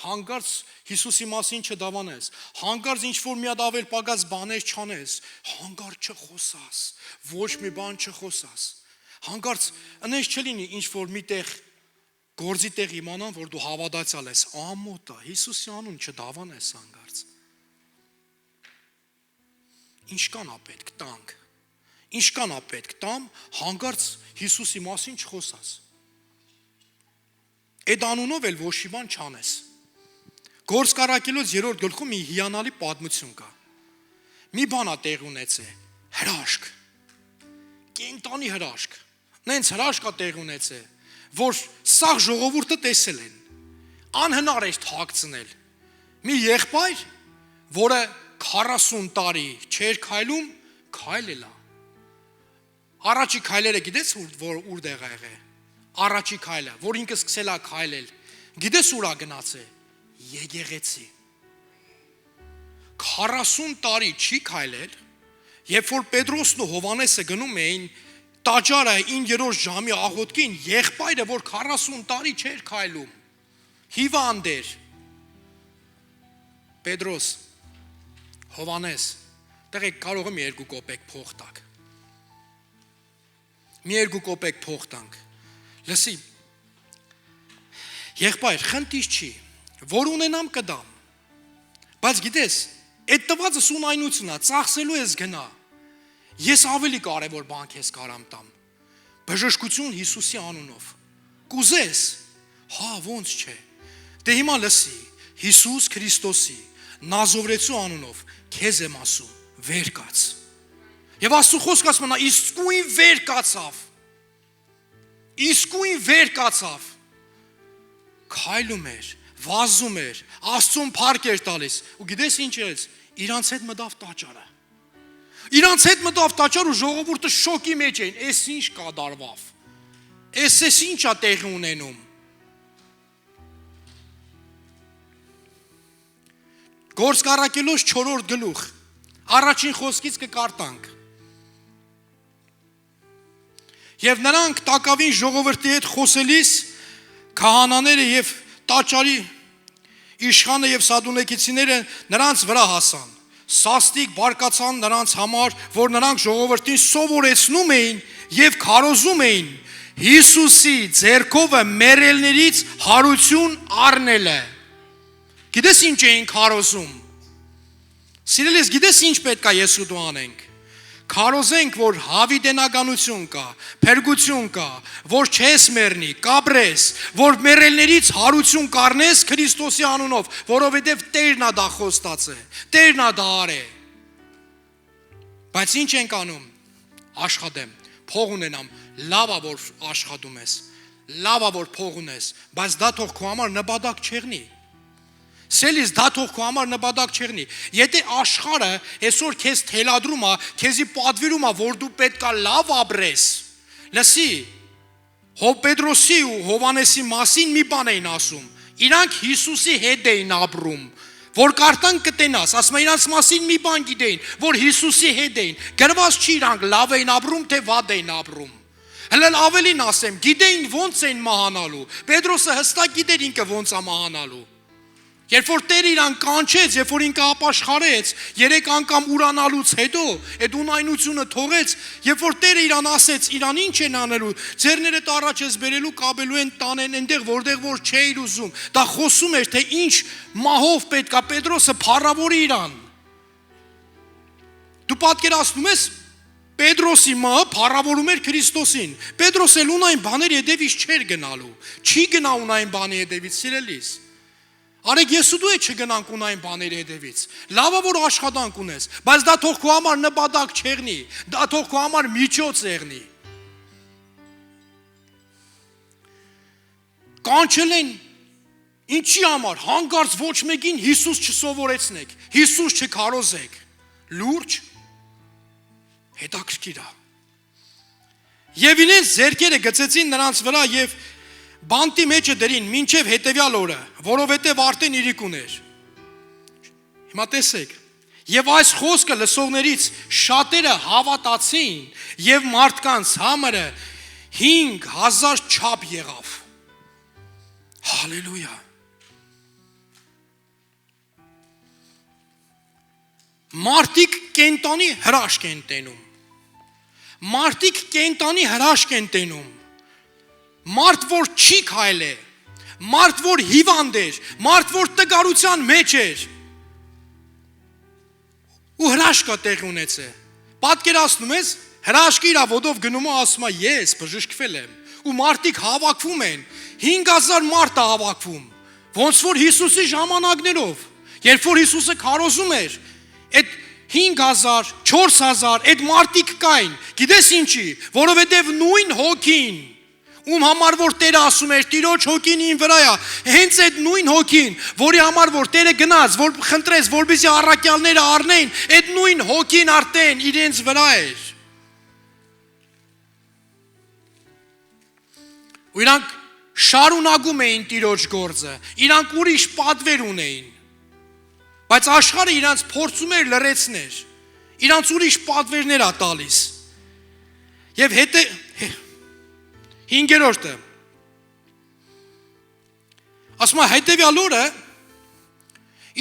հանկարծ Հիսուսի մասին չդավանես, հանկարծ ինչ-որ մի հատ ավել պակաս բաներ չանես, հանկարծ չխոսաս, ոչ մի բան չխոսաս, հանկարծ ընես չլինի ինչ-որ մի տեղ գործի տեղ իմանան, որ դու հավատացյալ ես, ամոթ է, Հիսուսի անուն չդավանես հանկարծ։ Ինչքան է պետք տանք, ինչքան է պետք տամ, հանկարծ Հիսուսի մասին չխոսաս։ Այդ անունով էլ ոչ մի բան չանես։ Գործ Կարակելոց 3-րդ գլխում մի հիանալի պատմություն կա։ Մի բան է տեղ ունեցել, հրաշք, կենտանի հրաշք, նենց հրաշք է տեղ ունեցել, որ սաղ ժողովուրդը տեսել են, անհնար էր թաքցնել։ Մի եղբայր, որը 40 տարի չէր քայլում, քայլել է։ Առաջի քայլերը գիտես ուր դեղ է եղել։ Առաջի քայլը, որ ինքը սկսել է քայլել, գիտես ուր է գնացել։ Եկեղեցի 40 տարի չի քայլել, երբ որ Պետրոսն ու Հովանեսը գնում էին տաճարը 9-րդ ժամի աղոթքին, եղբայրը, որ 40 տարի չէր քայլում, հիվանդ էր, Պետրոս, Հովանես, տեղեք կարող եմ 2 կոպեկ փող տաք, մի 2 կոպեկ փող տանք, լսի, եղբայր, խնդիր չի, որ ունենամ կդամ, բայց գիտես, այդ տվածս ունայնությունն է, ծախսելու ես գնա, ես ավելի կարևոր բան քեզ կարամ տամ, բժշկություն Հիսուսի անունով, կուզես, հա ոնց չէ, դե հիմա լսի, Հիսուս Քրիստոսի Նազովրեցու անունով քեզ եմ ասում, վեր կաց, եւ Աստծո խոսքը ասում է, իսկույն վեր կացավ, իսկույն վեր կացավ, քայլում էր, վազում էր, Աստծուն փառք էր տալիս, ու գիտես ինչ էր, իրանց հետ մտավ տաճարը։ Իրանց հետ մտավ տաճար ու ժողովուրդը շոկի մեջ էին, էս ինչ կատարվավ։ Էս ինչ է տեղի ունենում։ Գործ Կարակելոց 4-րդ գլուխ, առաջին խոսքից կկարտանք։ Եվ նրանք տակավին ժողովրդի հետ խոսելիս քահանաները եւ տաճարի իշխանը եւ սադունեքիցիները նրանց վրա հասան, սաստիկ բարկացան նրանց համար, որ նրանք ժողովրդին սովորեցնում էին եւ քարոզում էին Հիսուսի ձեռքովը մեռելներից հարություն առնելը։ Գիտես ինչ էին քարոզում։ Սիրելիս, գիտես ինչ պետք է ես ու դու անենք։ Քարոզենք, որ հավիտենականություն կա, փրկություն կա, որ չես մեռնի, կապրես, որ մեռելներից հարություն կառնես Քրիստոսի անունով, որովհետև Տերն է դա խոստացել, Տերն է դա արել։ Բայց ինչ ենք անում։ Աշխատեմ, փող ունենամ, լավ է որ աշխատում ես, լավա որ փող ունես, բայց դա թող քո համար նպատակ չեղնի։ Սելիս դա թող քո համար նպատակ չեղնի։ Եթե աշխարհը այսօր քեզ թելադրում է, քեզի պատվիրում է, որ դու պետքա լավ ապրես, լսի, Պետրոսի ու Հովանեսի մասին մի բան էին ասում։ Իրանք Հիսուսի հետ էին ապրում, որ կարդան կտենաս, ասում են իրանց մասին մի բան գիտեին, որ Հիսուսի հետ էին։ Գրված չի իրանք լավ էին ապրում, թե վատ էին ապրում։ Հələ ավելին ասեմ, գիտեին ոնց են մահանալու։ Պետրոսը հստակ գիտեր ինքը ոնց է մահանալու։ Երբ որ Տերը իրան կանչեց, երբ որ ինքը ապաշխարեց, 3 անգամ ուրանալուց հետո, այդ ունայնությունը թողեց, երբ որ Տերը իրան ասեց, իրան ինչ են անելու, ձեռներդ առաջ ես բերելու, կապելու են տանեն այնտեղ, որտեղ որ չէիր ուզում։ Դա խոսում էր, թե ինչ մահով պետքա Պետրոսը փառավորի իրան։ Դու պատկերացնում ես, Պետրոսի մահը փառավորում էր Քրիստոսին։ Պետրոսը ունայն բաների հետևից չէր գնալու։ Չի գնա ունայն բանի հետևից, սիրելիս։ Արեք ես ու դու չգնանք ունայն բաների հետևից։ Լավա որ աշխատանք ունես, բայց դա թող քո համար նպատակ չեղնի, դա թող քո համար միջոց եղնի։ Կանչել են ինչի համար, հանկարծ ոչ մեկին Հիսուս չսովորեցնեք, Հիսուս չքարոզեք։ Լուրջ, հետաքրքիր է։ Եվ իրենց ձեռքերը գցեցին նրանց վրա եւ բանտի մեջը դրին մինչև հետևյալ օրը, որովհետև արդեն իրիկ ուներ։ Հիմա տեսեք, եւ այս խոսքը լսողներից շատերը հավատացին եւ մարդկանց համարը 5000 չափ եղավ։ Հալելույա։ Մարդիկ կենտանի հրաշք են տենում։ Մարդիկ կենտանի հրաշք են տենում։ Մարդ որ չի քայլե, մարդ որ հիվանդ էր, մարդ որ տգարության մեջ էր։ Ու հրաշքա տեղ ունեցե։ Պատկերացնում ես, հրաշքը իր ոտով գնում է ասում է ես բժշկվել եմ։ Ու մարդիկ հավաքվում են, 5000 մարդ է հավաքվում։ Ոնց որ Հիսուսի ժամանակներով, երբ որ Հիսուսը քարոզում էր, այդ 5000, 4000 այդ մարդիկ կային։ Գիտես ինչի, որովհետև նույն հոգին ում համար որ Տերը ասում էր Տիրոջ հոգին իմ վրա է, հենց այդ նույն հոգին, որի համար որ Տերը գնաց, որ խնդրեց, որպեսզի առաքյալները առնեին, այդ նույն հոգին արդեն իրենց վրա էր։ Ու իրանք շարունակում էին Տիրոջ գործը, իրանք ուրիշ պատվեր ունեին, բայց աշխարհը իրանց փորձում էր լրացնել, իրանց ուրիշ պատվերներ է տալիս։ Եվ 5-րդը ասում է հետևյալ օրը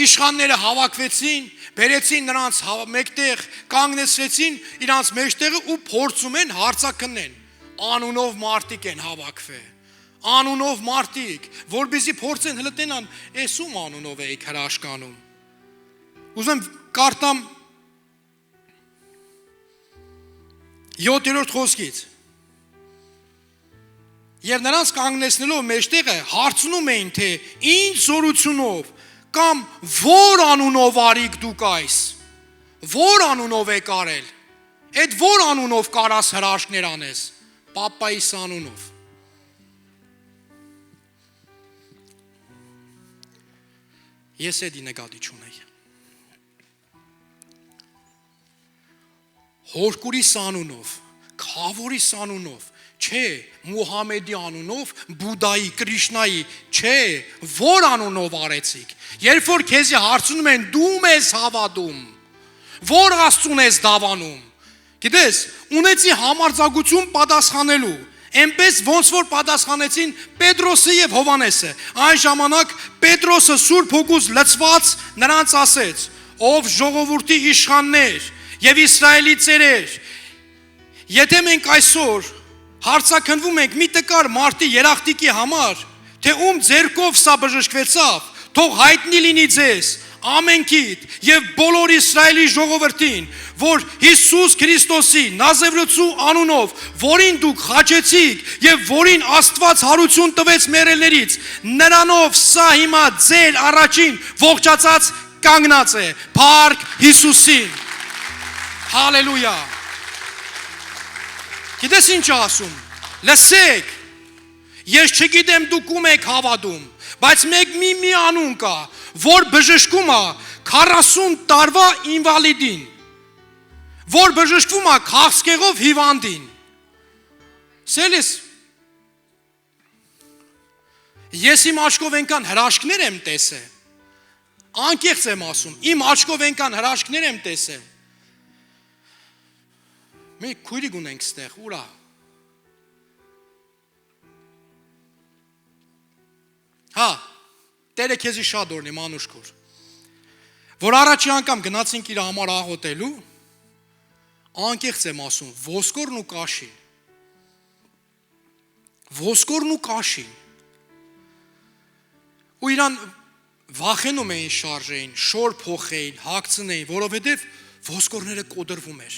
իշխանները հավաքվեցին, բերեցին նրանց մեկտեղ, կանգնեցրեցին իրանց մեջտեղը ու փորձում են հարցաքննեն։ Անունով մարդիկ են հավաքվել, անունով մարդիկ, որպեսզի փորձեն հլտենան, էս ում անունով եք հրաշքանում։ Ուզում կարդամ 7-րդ խոսքից։ Եվ նրանց կանգնեցնելով մեջտեղը հարցնում էին, թե ինչ զորությունով կամ որ անունով արիք դուք այս, որ անունով եք արել, այդ որ անունով կարաս հրաշքներ անես, Պապայիս անունով։ Ես էդի նկատի չունեի։ Հորկուրիս անունով, Քավորիս անունով, չէ, Մուհամեդի անունով, Բուդայի, Կրիշնայի, չէ, որ անունով արեցիք։ Երբ որ քեզի հարցնում են դու ես հավատում, որ Աստծուն ես դավանում։ Գիտես, ունեցի համարձակություն պատասխանելու, այնպես ոնց որ պատասխանեցին Պետրոսը եւ Հովանեսը։ Այն ժամանակ Պետրոսը Սուրբ Հոգուց լցված նրանց ասեց. ով ժողովրդի իշխաններ եւ Իսրայելի ծերեր, եթե մենք այսօր հարցաքնվում ենք մի տկար մարդի երախտիկի համար, թե ում ձեռքով սա բժշկվեցավ, թող հայտնի լինի ձեզ ամենքիդ եւ բոլոր Իսրայելի ժողովրդին, որ Հիսուս Քրիստոսի Նազարեթցու անունով, որին դուք խաչեցիք եւ որին Աստված հարություն տվեց մեռելներից, նրանով սա հիմա ձեր առաջին ողջացած կանգնած է, փառք Հիսուսին։ Հալելույա։ Գիտես ինչ ասում, լսեք, Ես չգիտեմ դուք ում եք հավատում, բայց մի անուն կա, որ բժշկում է 40 տարվա ինվալիդին, որ բժշկում է քաղցկեղով հիվանդին։ Սելիս, ես իմ աչքով ենքան հրաշքներ եմ տեսել, անկեղծ եմ ասում, իմ աչքով ենքան հրաշքներ եմ տեսել։ Մենք քույրիկ ունենք ստեղ, ուրա։ Հա, Տերը քեզի շատ օրհնի, մանուշքուր, որ առաջի անգամ գնացինք իր համար աղոթելու, անկեղծ եմ ասում, ոսկորն ու կաշին, ու իրան վախենում էին շարժեին, շոր փոխեին, հագցնեին, որովհետև ոսկորները կոդրվում էր։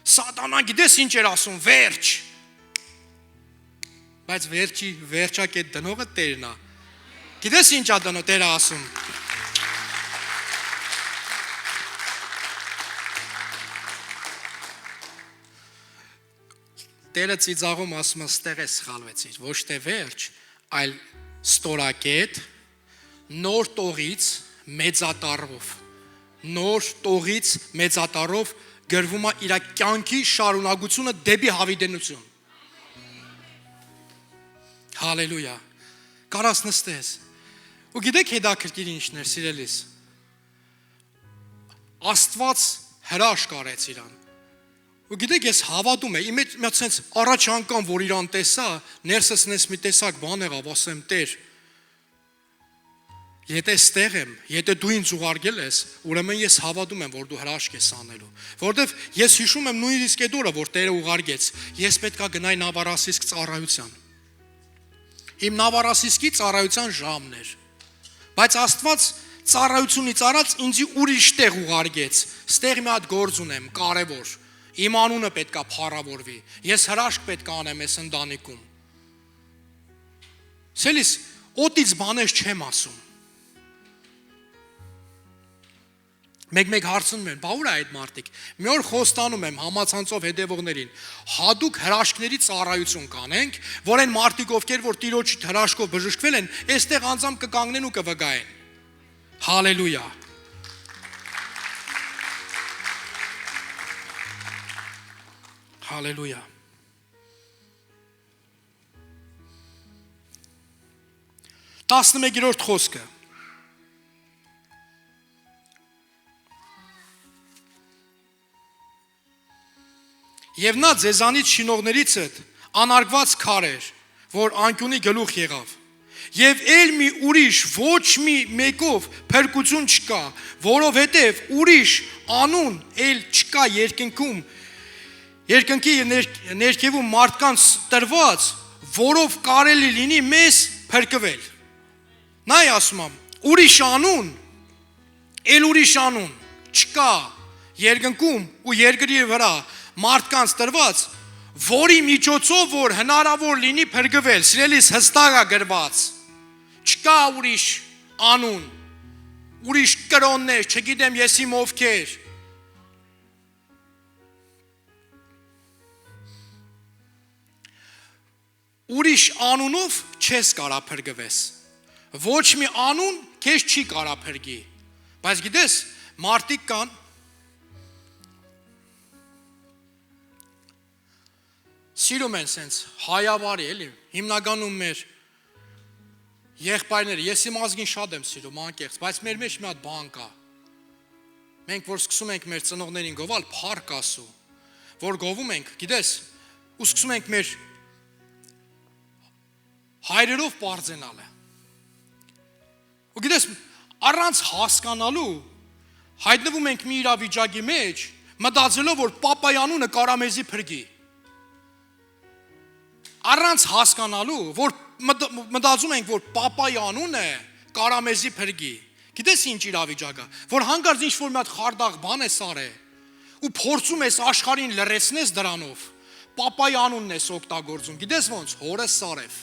Սատանան գիտես ինչ էր ասում, վերջ, բայց վերջակետ դնողը Տերն է։ Գիտես ինչ ա դնո Տերը ասում։ Տերը ծիծաղում ասում ստեղ ես սխալվեցիր, ոչ թե վերջ, այլ ստորակետ, նոր տողից մեծատառով գրվում է իր կյանքի շարունակությունը դեպի հավիտենություն։ Հալելույա։ Կարաս նստես։ Ու գիտեք հետաքրքիր ինչն էր, սիրելիս։ Աստված հրաշք արեց իրան։ Ու գիտեք, ես հավատում եմ, իմ մեջ սենց առաջ անգամ, որ իրան տեսա, ներսս նես մի տեսակ բան եղավ, ասեմ Տեր, եթե ստեղ եմ, եթե դու ինձ ուղարկել ես, ուրեմն ես հավատում եմ, որ դու հրաշք ես անելու, որովհետև ես հիշում եմ նույնիսկ այդ օրը, որ Տերը ուղարկեց, ես պետքա գնայի նավարասիսկ ծառայության։ Իմ նավարասիսկի ծառայության ժամն էր, բայց Աստված ծառայությունից արած ինձ ուրիշ տեղ ուղարկեց, ստեղ մի հատ գործ ունեմ, կարևոր, իմ անունը պետքա փառավորվի, ես հրաշք պետք է անեմ այս ընտանիքում։ Սելիս, օտից բաներ չեմ ասում։ Մեկ հարցնում են, բա ուր է այդ մարդիկ։ Մի օր խոստանում եմ համացանցով հետևողներին, հատուկ հրաշքների ծառայություն կանենք, որ այն մարդիկ, ովքեր որ Տիրոջի հրաշքով բժշկվել են, այստեղ անձամբ կկանգնեն ու կվգայեն։ Հալելույա։ Հալելույա։ Տասնմեկերորդ խոսքը։ Եվ նա ձեզանից շինողներիցդ անարգված քար էր, որ անկյունի գլուխ եղավ։ Եվ էլ մի ուրիշ ոչ մի մեկով փրկություն չկա, որովհետև ուրիշ անուն էլ չկա երկնքի ներքևում մարդկանց տրված, որով կարելի լինի մեզ փրկվել։ Նա ասում եմ, ուրիշ անուն չկա երկնքում ու երկրի վրա մարդկանց տրված, որի միջոցով որ հնարավոր լինի փրկվել, սիրելիս հստակ է գրված, չկա ուրիշ անուն, ուրիշ կրոններ, չգիտեմ ես իմ ովքեր, ուրիշ անունով չես կարա փրկվես, ոչ մի անուն քեզ չի կարա փրկի, բայց գիտես, մարդիկ կան, սիրում են սենց հայավարի, էլի, հիմնականում մեր եղբայրները, ես իմ ազգին շատ եմ սիրում, անկեղծ, բայց մեր մեջ մի հատ բան կա, մենք որ սկսում ենք մեր ծնողներին գովել, փառք Աստծո, որ գովում ենք, գիտես, ու սկսում ենք մեր հայրերով պարզենալը, ու գիտես, առանց հասկանալու, հայտնվում ենք մի իրավիճակի մեջ, մտածելով, որ պապայի անունը կարա մեզի փրկի, առանց հասկանալու, որ մտածում ենք, որ պապայի անունը կարա մեզի փրկի, գիտես ինչ իրավիճակը, որ հանկարծ ինչ-որ մի հատ խարդախ բան ես արել ու փորձում ես աշխարհին լրացնես դրանով, պապայի անունն ես օգտագործում, գիտես ոնց, հորս Սարև,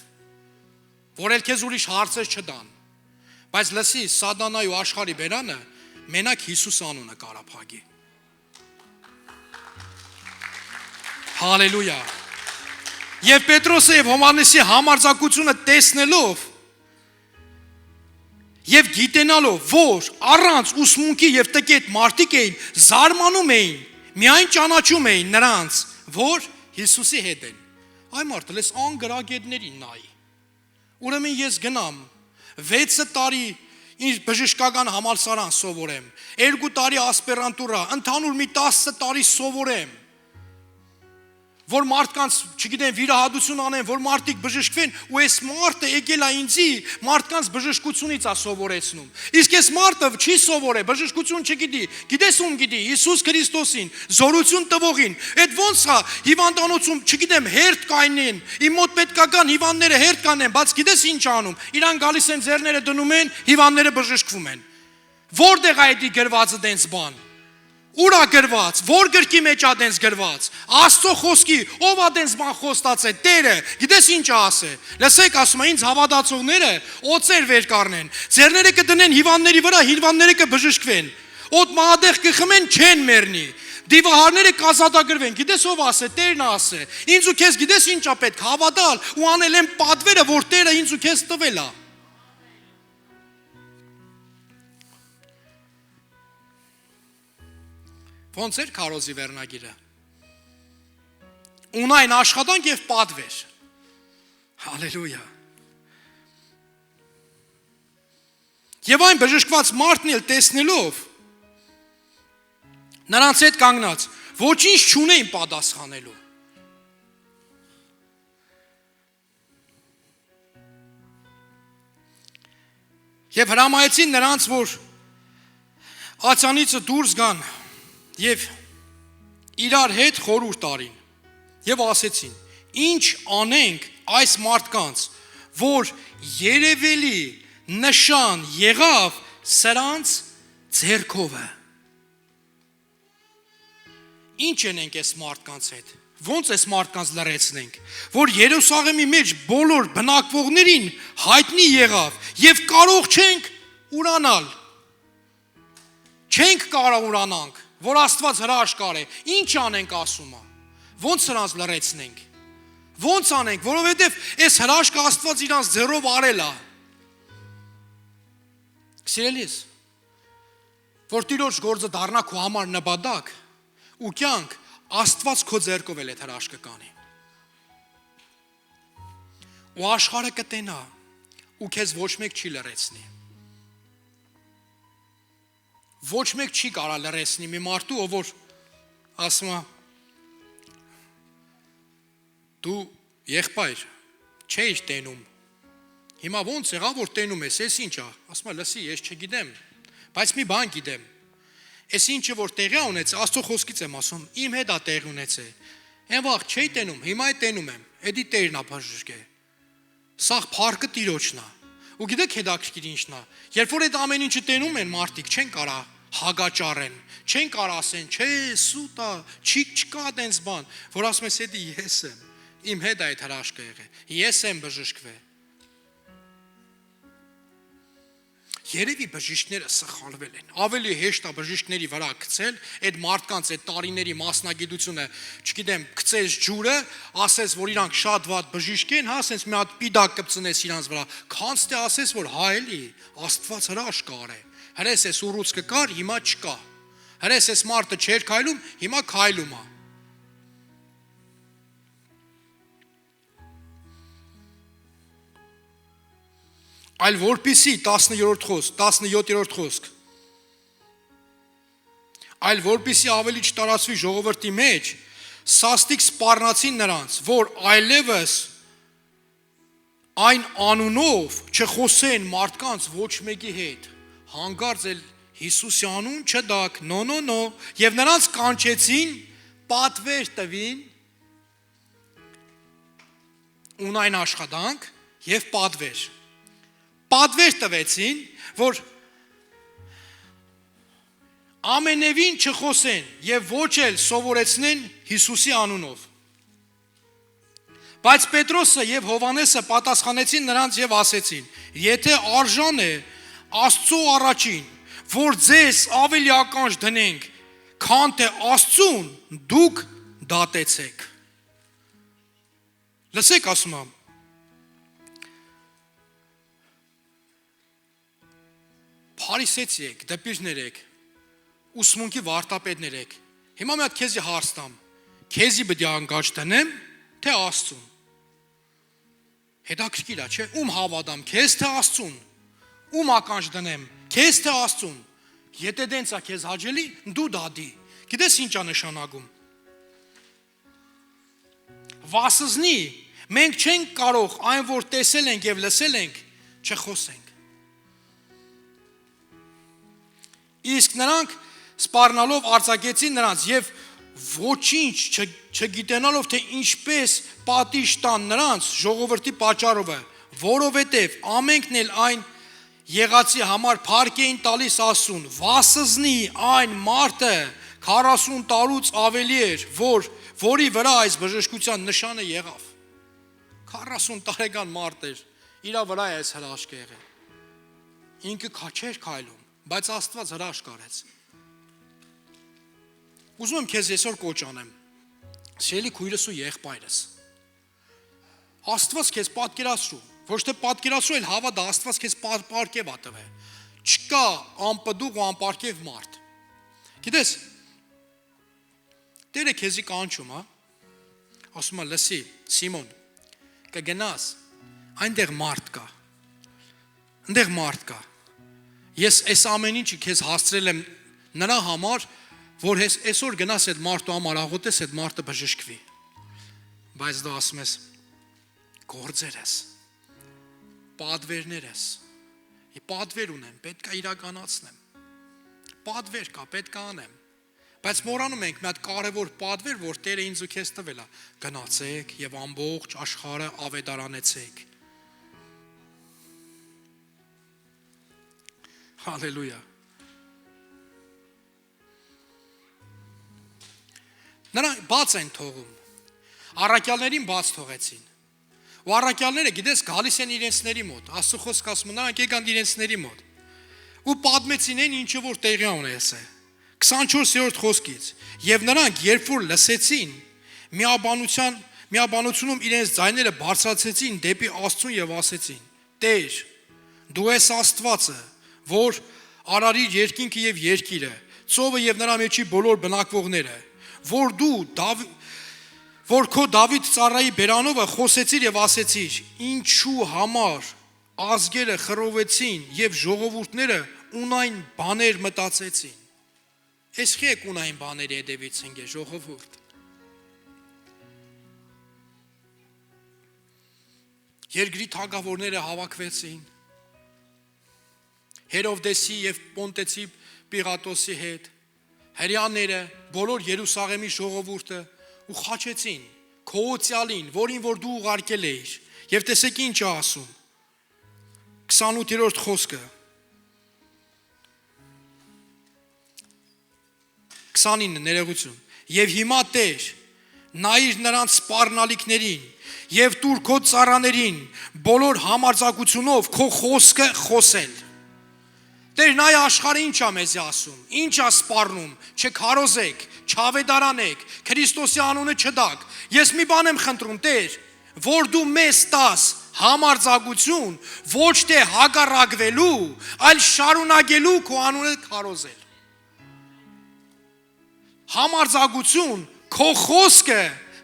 որ էլ քեզ ուրիշ հարցեր չդան, բայց լսի, սատանայի ու աշխարհի բերանը մենակ Հիսուս անունը կարա փակի։ Հալելույա։ Եվ Պետրոսը եւ Հովհաննեսի համարձակությունը տեսնելով եւ գիտենալով, որ առանց ուսմունքի եւ տկետ մարդիկ էին, զարմանում էին, միայն ճանաչում էին նրանց, որ Հիսուսի հետ են։ Այ մարդը, լես անգրագետներին նայի։ Ուրեմն ես գնամ 6 տարի ինձ բժշկական համալսարան սովորեմ, 2 տարի ասպիրանտուրա, ընդհանուր մի 10 տարի սովորեմ, որ մարդկանց, չգիտեմ, վիրահատություն անեն, որ մարդիկ բժշկվեն, ու այս մարդը եկել է ինձի մարդկանց բժշկությունից է սովորեցնում։ Իսկ այս մարդը չի սովորե, բժշկություն չգիտի, գիտես ում գիտի, Հիսուս Քրիստոսին, զորություն տվողին։ Այդ ոնց է հիվանդանոցում, չգիտեմ, հերթ կայնեն, իմ մոտ պետքական հիվանդները հերթ կանեն, բայց գիտես ինչ անում։ Իրան գալիս են ձեռները դնում են, հիվանդները բժշկվում են։ Որտեղ է դա գրվածը դենց բան։ Ուր է գրված, որ գրքի մեջ է դենց գրված, Աստծո խոսքի, ով է դենց բան խոստացել, Տերը, գիտես ինչ ասե, լսեք, ասում է, ինձ հավատացողները օծեր վեր կառնեն, ձեռները կդնեն հիվանդների վրա, հիվանդները կբժշկվեն, օդ մահադեղ կխմեն, չեն մեռնի, դիվահարները կազատագրվեն, գիտես ով ասե, Տերն ասե, ինձ ու քեզ գիտես ինչ է պետք, հավատալ ու անել են պատվերը, որ Տերը ինձ ու քեզ տվել է։ Ոնց էր քարոզի վերնագիրը։ Ունայն աշխատանք եւ պատվեր։ Հալելույա։ Եվ այն բժշկված մարդն էլ տեսնելով նրանց հետ կանգնած, ոչինչ չունեին պատասխանելու։ Եվ հրամայեցին նրանց, որ ացանիցը դուրս գան եւ իրար հետ խորհուրդ տարին եւ ասեցին. ինչ անենք այս մարդկանց, որ երևելի նշան եղավ սրանց ձեռքովը։ Ինչ ենք այս մարդկանց հետ, ոնց այս մարդկանց լրացնենք, որ Երուսաղեմի մեջ բոլոր բնակվողներին հայտնի եղավ եւ կարող չենք ուրանալ։ Չենք կարող ուրանանք, որ Աստված հրաշքար է, ինչ անենք ասում է, ոնց նրանց լրացնենք, ոնց անենք, որովհետև այս հրաշքը Աստված իրանց ձեռով արել է։ Սիրելիս, որ Տիրոջ գործը դառնա քո համար նպատակ ու կյանք, Աստված քո ձեռքով էլ այդ հրաշքը կանի։ Ու աշխարհը կտենա ու քեզ ոչ մեկ չի լրացնի։ Ոչ մեկ չի կարա լրացնի մի մարդու, ով որ ասում է դու եղբայր չէիր տենում, հիմա ոնց եղավ որ տենում ես, ես ինչ է, ասում է լսի, ես չգիտեմ, բայց մի բան գիտեմ, ես ինչը որ տեղի ունեցել, Աստծո խոսքից եմ ասում, իմ հետ է տեղի ունեցել, այն վաղ չէի տենում, հիմա է տենում եմ, էդի Տերն է բժշկե, սաղ փառքը Տիրոջն է, ու գիտեք հետաքրքիր ինչն է, երբ որ այդ ամեն ինչը տենում են մարդիկ, չեն կարա հագաճարեն, չեն կարա ասեն, չէ, սուտ է, չկա դենց բան, որ ասում ես էդի ես եմ, իմ հետ այդ հրաշքը եղե, ես եմ բժշկվել։ Երևի բժիշկները սխալվել են, ավելի հեշտ է բժիշկների վրա գցել, այդ մարդկանց այդ տարիների մասնագիտությունը, չգիտեմ, գցես ջուրը, ասես, որ իրանք շատ վատ բժիշկ են, հա, ասես մի հատ պիդակ կպցնես իրանց վրա, քանց թե ասես, որ հա էլի, Աստված հրաշքար է, հրես էս ուռուց կկար, հիմա չկա, հրես էս մարդը չէր քայլում, հիմա քայլում է։ Այլ որպիսի 17-րդ խոսք, այլ որպիսի ավելի չտարածվի ժողովրդի մեջ, սաստիկ սպառնացին նրանց, որ այլևս այն անունով չխոսեն մարդկանց ոչ մեկի հետ, հանկարծ էլ Հիսուսի անուն չդակ, նո, եւ նրանց կանչեցին, պատվեր տվին, ունայն աշխատանք եւ պատվեր տվեցին, որ ամենևին չխոսեն եւ ոչ էլ սովորեցնեն Հիսուսի անունով։ Բայց Պետրոսը եւ Հովհաննեսը պատասխանեցին նրանց եւ ասեցին. եթե արժան է Աստծո առաջին, որ ձեզ ավելի ականջ դնենք, քան թե Աստծուն, դուք դատեցեք։ Լսեք, ասում եմ, փարիսեցի եք, դպիրներ եք, ուսմունքի վարտապետներ եք, հիմա մի հատ քեզի հարց տամ, քեզի պետք է անգաչ դնեմ, թե Աստծուն, հետաքրքիր է, չէ, ում հավատամ, քեզ թե Աստծուն, ում ականջ դնեմ, քեզ թե Աստծուն, եթե դենց է քեզ հաճելի, դու դադի, գիտես ինչ է նշանակում, վասզնի, մենք չենք կարող այն, որ տեսել ենք և լսել ենք, չխոսենք, իսկ նրանք սպառնալով արձակեցին նրանց և ոչինչ չգիտենալով, թե ինչպես պատիժ տան նրանց ժողովրդի պատճառով է, որովհետև ամենքն էլ այն եղածի համար փառք էին տալիս Աստծուն, վասզնի այն մարդը 40 տարուց ավելի էր, որի վրա այս բժշկության նշանը եղավ։ 40 տարեկան մարդ էր, իր վրա է այս հրաշքը եղել։ Ինքը չէր քայլում, բայց Աստված հրաշք արեց։ Ուզում եմ քեզ այսօր կոչ անեմ, սիրելի քույրս ու եղբայրս։ Աստված քեզ պատկերացրու, ոչ թե պատկերացրու, այլ հավատա, Աստված քեզ պարգև ա տվել։ Չկա անպտուղ ու անպարգև մարդ։ Գիտես, Տերը քեզի կանչում, հա։ Ասում է, լսի, Սիմոն, կգնաս, այնտեղ մարդ կա։ Այնտեղ մարդ կա։ Ես այս ամեն ինչը քեզ հասցրել եմ նրա համար, որ այսօր գնաս այդ մարդու համար աղոթես, այդ մարդը բժշկվի։ Բայց դու ասում ես, գործեր ես, պատվերներ ես, պատվեր ունեմ, պետք է իրականացնեմ, պատվեր կա, պետք է անեմ, բայց մոռանում ենք մի հատ կարևոր պատվեր, որ Տերը ինձ ու քեզ տվել է, գնացեք և ամբողջ աշխարհը ավետարանեցեք։ Հալելույա։ Նրանք բաց են թողում, առաքյալներին բաց թողեցին, ու առաքյալները, գիտես, գալիս են իրենցների մոտ, Աստծո խոսքը ասում է, նրանք եկան իրենցների մոտ, ու պատմեցին այն ինչը որ տեղի ունես է, 24-րդ խոսքից, և նրանք, երբ որ լսեցին, միաբանությունում իրենց ձայները բարձրացրեցին դեպի Աստծուն և ասեցին. Տեր, դու ես Աստվածը, որ արարիր երկինքը և երկիրը, ծովը և նրա մեջի բոլոր բնակվողները, որ քո Դավիթ ծառայի բերանովը խոսեցիր և ասեցիր, ինչու համար ազգերը խռովեցին և ժողովուրդները ունայն բաներ մտածեցին։ Ես խեք ունայն բաների հետևից ընկե ժողովուրդ։ Երկրի թագավորները հավաքվեցին, Հերովդեսի և Պոնտեցի Պիղատոսի հետ, հրեաները, բոլոր Երուսաղեմի ժողովուրդը ու խաչեցին քոհոցյալին, որին որ դու ուղարկել էիր, և տեսեք ինչ է ասում, 28-րդ խոսքը, 29 ներողություն, և հիմա Տեր, նայիր նրանց սպառնալիքներին, և տուր քո ծառաներին, բոլոր համարձակությունով քո խոսքը խոսել։ Տեր, նայ աշխարհը ինչ է մեզի ասում, ինչ է սպառնում, չքարոզեք, չավետարանեք, Քրիստոսի անունը չդաք։ Ես մի բան եմ խնդրում, Տեր, որ դու մեզ տաս համարձակություն, ոչ թե հակառակվելու, այլ շարունակելու քո անունը քարոզել։ Համարձակություն քո խոսքը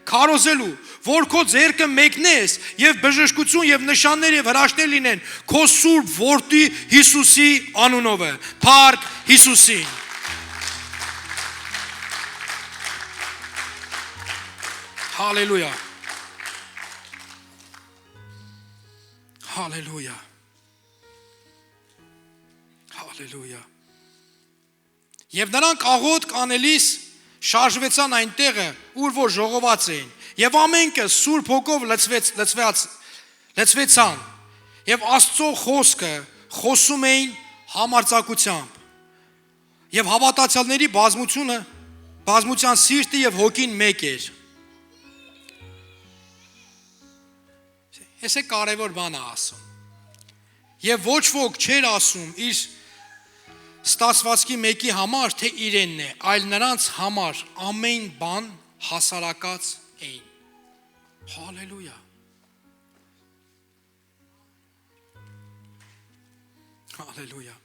քարոզելու, որ քո ձեռքը մեկնես և բժշկություն և նշաններ և հրաշքներ լինեն քո սուրբ որդի Հիսուսի անունով, փառք Հիսուսին։ Հալելույա։ Հալելույա։ Հալելույա։ Եվ նրանք աղոթք անելիս շարժվեցան այն տեղը, ուր որ ժողոված էին, և ամենքը Սուրբ Հոգով լցվեցան, և Աստծո խոսքը խոսում էին համարձակությամբ, և հավատացյալների բազմության սիրտը և հոգին մեկ էր։ Ես է կարևոր բան է ասում, և ոչ ոք չէր ասում իր ստացվածքի մեկի համար, թե իրենն է, այլ նրանց համար ամեն բան հասարակած էին։ Հալելույա։ Հալելույա։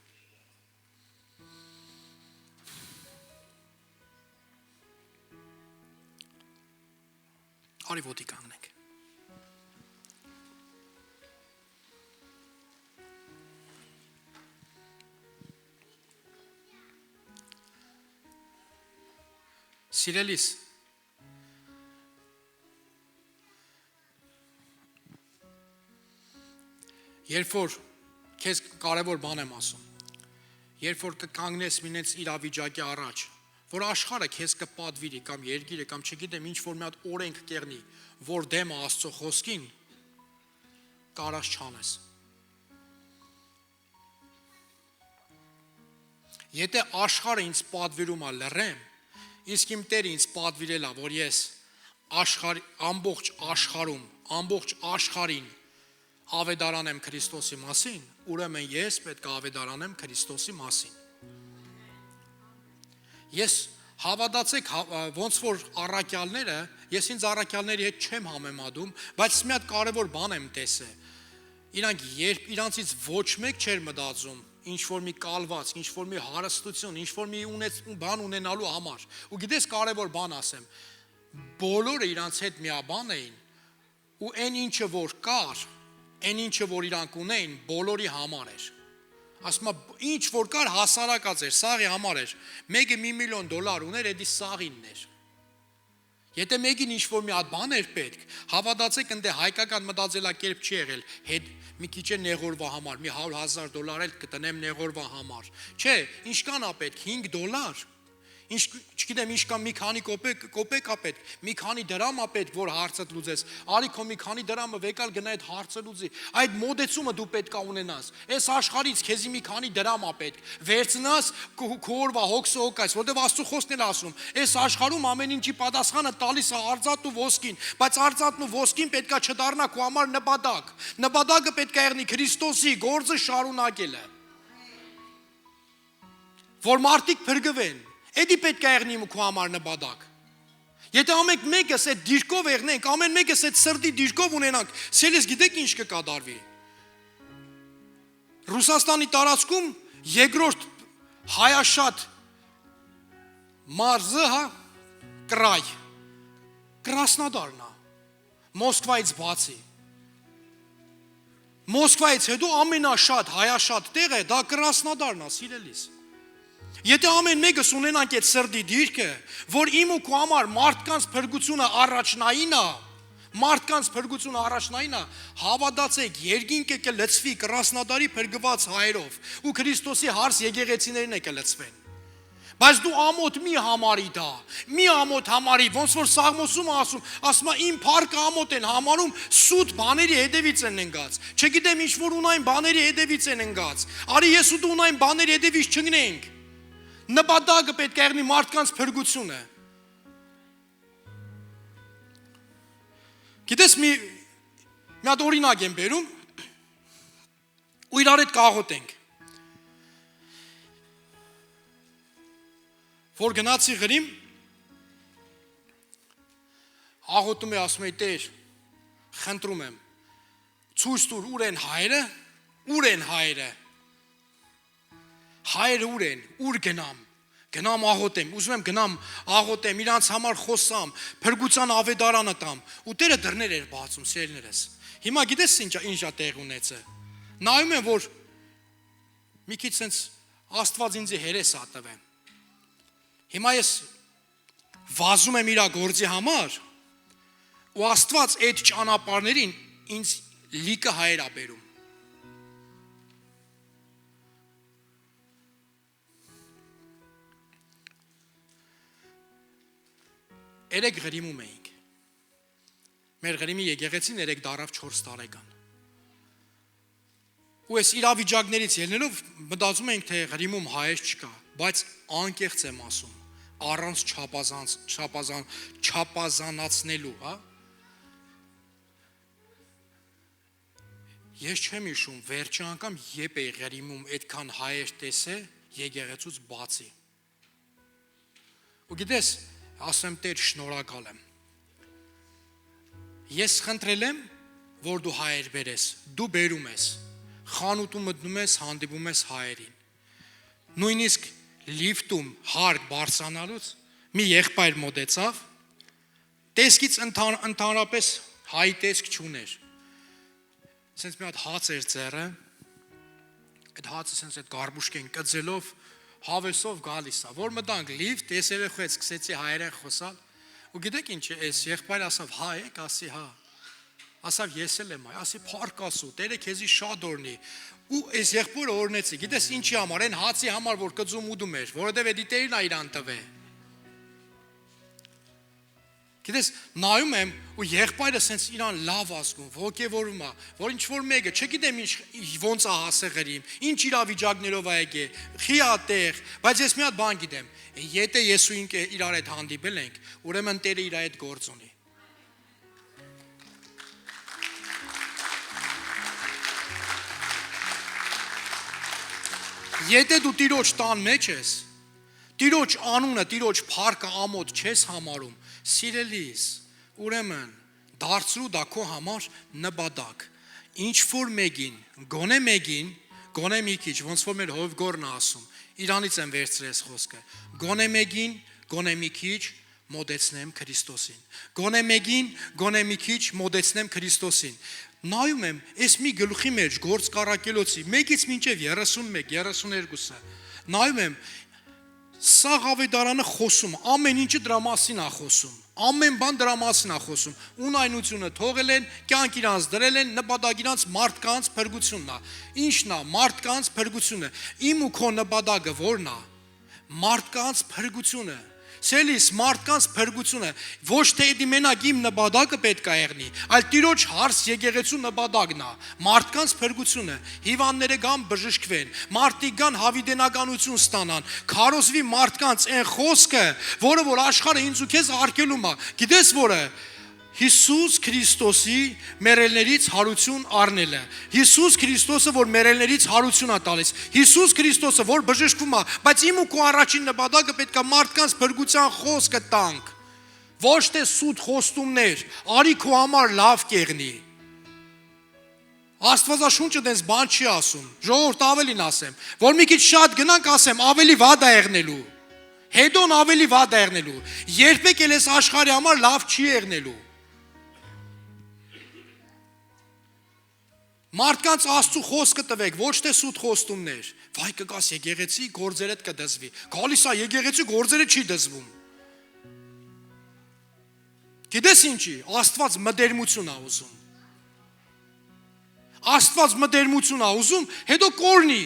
Արի ոտի կանգնենք։ Սիրելիս, երբ որ քեզ կարևոր բան եմ ասում, երբ որ կկանգնես մինես իրավիճակի առաջ, որ աշխարհը քեզ կպատվիրի կամ երկիրը կամ չգիտեմ ինչ որ մի հատ օրենք կերնի, որ դեմ է Աստծո խոսքին, կարած չանես։ Եթե աշխարհը ինձ պատվիրում է լռեմ, իսկ իմ Տերը ինձ պատվիրել է, որ ես ամբողջ աշխարհում, ամբողջ աշխարհին ավետարանեմ Քրիստոսի մասին, ուրեմն ես պետք է ավետարանեմ Քրիստոսի մասին։ Ես հավատացեք, ոնց որ առաքյալները, ես ինձ առաքյալների հետ չեմ համեմատում, բայց մի հատ կարևոր բան եմ տեսել։ Իրանք երբ իրանցից ոչ մեկ չէր մտածում ինչ որ մի կալված, ինչ որ մի հարստություն, ինչ որ մի բան ունենալու համար։ Ու գիտես կարևոր բան ասեմ, բոլորը իրանց հետ միաբան էին, ու այն ինչը որ կար, այն ինչը որ իրանք ունեին, բոլորի համար էր։ Ասում ինչ որ կար հասարակած էր, սաղի համար էր։ Մեկը $1 միլիոն ուներ, դա սաղինն էր։ Եթե մեկին ինչ որ մի հատ բան էր պետք, հավատացեք, ընդ հայկական մտածելակերպ չի եղել, հետ մի քիչ է նեղորվա համար, մի $100,000 էլ կտնեմ նեղորվա համար։ Չէ, ինչքան է պետք, $5, չգիտեմ ինչքան մի քանի կոպեկ է պետք, մի քանի դրամ է պետք, որ հարցը լուծես։ Արի քո մի քանի դրամը վեկալ գնա այդ հարցը լուծի։ Այդ մոդեցումը դու պետք է ունենաս։ Այս աշխարհից քեզի մի քանի դրամ է պետք։ Վերցնաս քո օրվա հոգսը հոգայս, որտեվ Աստծո խոսքն էլ ասում, այս աշխարհում ամեն ինչի պատասխանը տալիս է արծաթն ու ոսկին, բայց արծաթն ու ոսկին պետք է չդառնա քո համար նպատակ։ Նպատակը պետք է եղնի Քրիստոսի գործը շարունակելը։ Որ մարդիկ փրկվեն։ Էդի պետք է եղնի քո համար նպատակ։ Եթե ամեն մեկս այդ դիրքով եղնենք, ամեն մեկս այդ սրտի դիրքով ունենանք, սելես գիտեք ինչ կկատարվի։ Ռուսաստանի տարածքում երկրորդ հայաշատ մարզը, կրայ, Կրասնոդարն է, Մոսկվայից բացի։ Մոսկվայից հետո ամենաշատ հայաշատ տեղը դա Կրասնոդարն է, սիրելիս։ Եթե ամեն մեկս ունենանք այդ սրտի դիրքը, որ իմ ու քո համար մարդկանց փրկությունը առաջնային է, հավատացեք, երկինքը կլցվի Կրասնոդարի փրկված հայերով ու Քրիստոսի հարս եկեղեցիներն է կլցվեն։ Բայց դու ամոթ մի համարի դա, մի ամոթ համարի, ոնց որ Սաղմոսում ասում իմ փառքը ամոթ են համարում, սուտ բաների հետևից են ընկած։ Չգիտեմ ինչ որ ունայն բաների հետևից են ընկած։ Արի ես ու դու ունայն բաների հետևից չընկնենք։ Նպատակը պետք է եղնի մարդկանց փրկությունը։ Գիտես մի հատ օրինակ եմ բերում ու իրար հետ կաղոթենք։ Որ գնացի Ղրիմ, աղոթում է ասում է Տեր, խնդրում եմ, ցույց տուր ուր են հայերը, հայերը ուր են, ուր գնամ աղոթեմ, ուզում եմ գնամ աղոթեմ, իրանց համար խոսամ, փրկության ավետարանը տամ, ու Տերը դռներ էր բացում, սերներս։ Հիմա գիտես ինչա տեղ ունեցը։ Նայում եմ, որ մի քիչ sense Աստված ինձ հերես ա տվեն։ Հիմա ես վազում եմ իր գործի համար, ու Աստված այդ ճանապարհներին ինձ լիքը հայեր ա բերում։ Երեք Ղրիմում էինք։ Մեր Ղրիմի եկեղեցին 3 դարավ 4 տարեկան։ Ու այս իրավիճակներից ելնելով մտածում ենք, թե Ղրիմում հայեր չկա, բայց անկեղծ եմ ասում, առանց չափազանցնելու, հա։ Ես չեմ հիշում վերջի անգամ երբ էի Ղրիմում այդքան հայեր տեսե եկեղեցուց բացի։ Ու գիտես, ասեմ Տեր շնորհակալ եմ։ Ես խնդրել եմ, որ դու հայեր բերես, դու բերում ես։ խանութում մտնում ես, հանդիպում ես հայերին։ Նույնիսկ լիֆտում հարկ բարձրանալուց մի եղբայր մոտեցավ, տեսքից ընդհանրապես հայ տեսք չուներ։ Սենց մի հատ հաց էր ձեռը, այդ հացը սենց այդ գարբուշկեն կծելով, հավեսով գալիս է, որ մտանք լիֆտ, ես երեխայից սկսեցի հայերեն խոսալ, ու գիտեք ինչ է, այս եղբայրը ասավ հայ եք, ասի հա, ասավ ես էլ եմ հայ, ասի փառք Աստծո, Տերը քեզի շատ օրհնի, ու այս եղբորը օրհնեցի, գիտես ինչի համար, այն հացի համար, որ կծում ուդում էր, որովհետև էդի Տերն է իրան տվե։ Գիտես, նայում եմ ու եղբայրը սենց իրան լավ ազգում, ոգևորում է, որ ինչ-որ մեկը, չգիտեմ ոնց է հասեղրիմ, ինչ իրավիճակներով է եկե, խի է տեղ, բայց ես մի հատ բան գիտեմ, եթե ես ու ինքը իրար հետ հանդիպել ենք, ուրեմն Տերը իր հետ գործ ունի։ Եթե դու Տիրոջ տան մեջ ես, Տիրոջ անունը, Տիրոջ փառքը ամոթ չես համարում, սիրելիս, ուրեմն դարձրու դա քո համար նպատակ։ Ինչ որ մեկին, գոնե մեկին, գոնե մի քիչ, ոնց որ մեր Հովգորն է ասում, իրանից եմ վերցրես խոսքը։ Գոնե մեկին, գոնե մի քիչ մոտեցնեմ Քրիստոսին։ Գոնե մեկին, գոնե մի քիչ մոտեցնեմ Քրիստոսին։ Նայում եմ, այս մի գլխի մեջ գործ կարակելոցի, մեկից մինչև 31-32-ը, նայում եմ, սա Ղավեդարանը խոսում, ամեն ինչը դրա մասին է խոսում, ամեն բան դրա մասին է խոսում, ունայնությունը թողել են, կյանք իրանց դրել են, նպատակ իրանց մարդկանց փրկությունն է, ինչն է, մարդկանց փրկությունը, իմ ու քո նպատակը որն է, մարդկանց փրկությունը, Սելիս մարդկանց փրկությունը ոչ թե դի մենակ իմ նպատակը պետք է եղնի, այլ Տիրոջ հարց եկեղեցու նպատակն է, մարդկանց փրկությունը, հիվանդները գան բժշկվեն, մարդիկ գան հավիտենականություն ստանան, քարոզվի մարդկանց այն խոսքը, որը որ աշխարհը ինձ ու քեզ արգելում է, գիտես որը Հիսուս Քրիստոսի մեռելներից հարություն առնելը, Հիսուս Քրիստոսը, որ մեռելներից հարություն է տալիս, Հիսուս Քրիստոսը, որ բժշկվում է, բայց իմ ու քո առաջին նպատակը պետք է մարդկանց փրկության խոսքը տանք, ոչ թե սուտ խոստումներ, արի քո համար լավ կեղնի։ Աստվածաշունչը դες բան չի ասում, ժողովուրդ ավելին ասեմ, որ մի քիչ շատ գնանք ասեմ, ավելի վատ է եղնելու, հետոն ավելի վատ է եղնելու, երբեք էլ այս աշխարհի համար լավ չի եղնելու։ Մարդկանց Աստծո խոսքը տվեք, ոչ թե սուտ խոստումներ։ Վայ կգաս եկեղեցի, գործերդ կդզվի։ Գալիս է եկեղեցի, գործերը չի դզվում։ Գիտես ինչի, Աստված մտերմություն է ուզում։ Աստված մտերմություն է ուզում, հետո կորնի։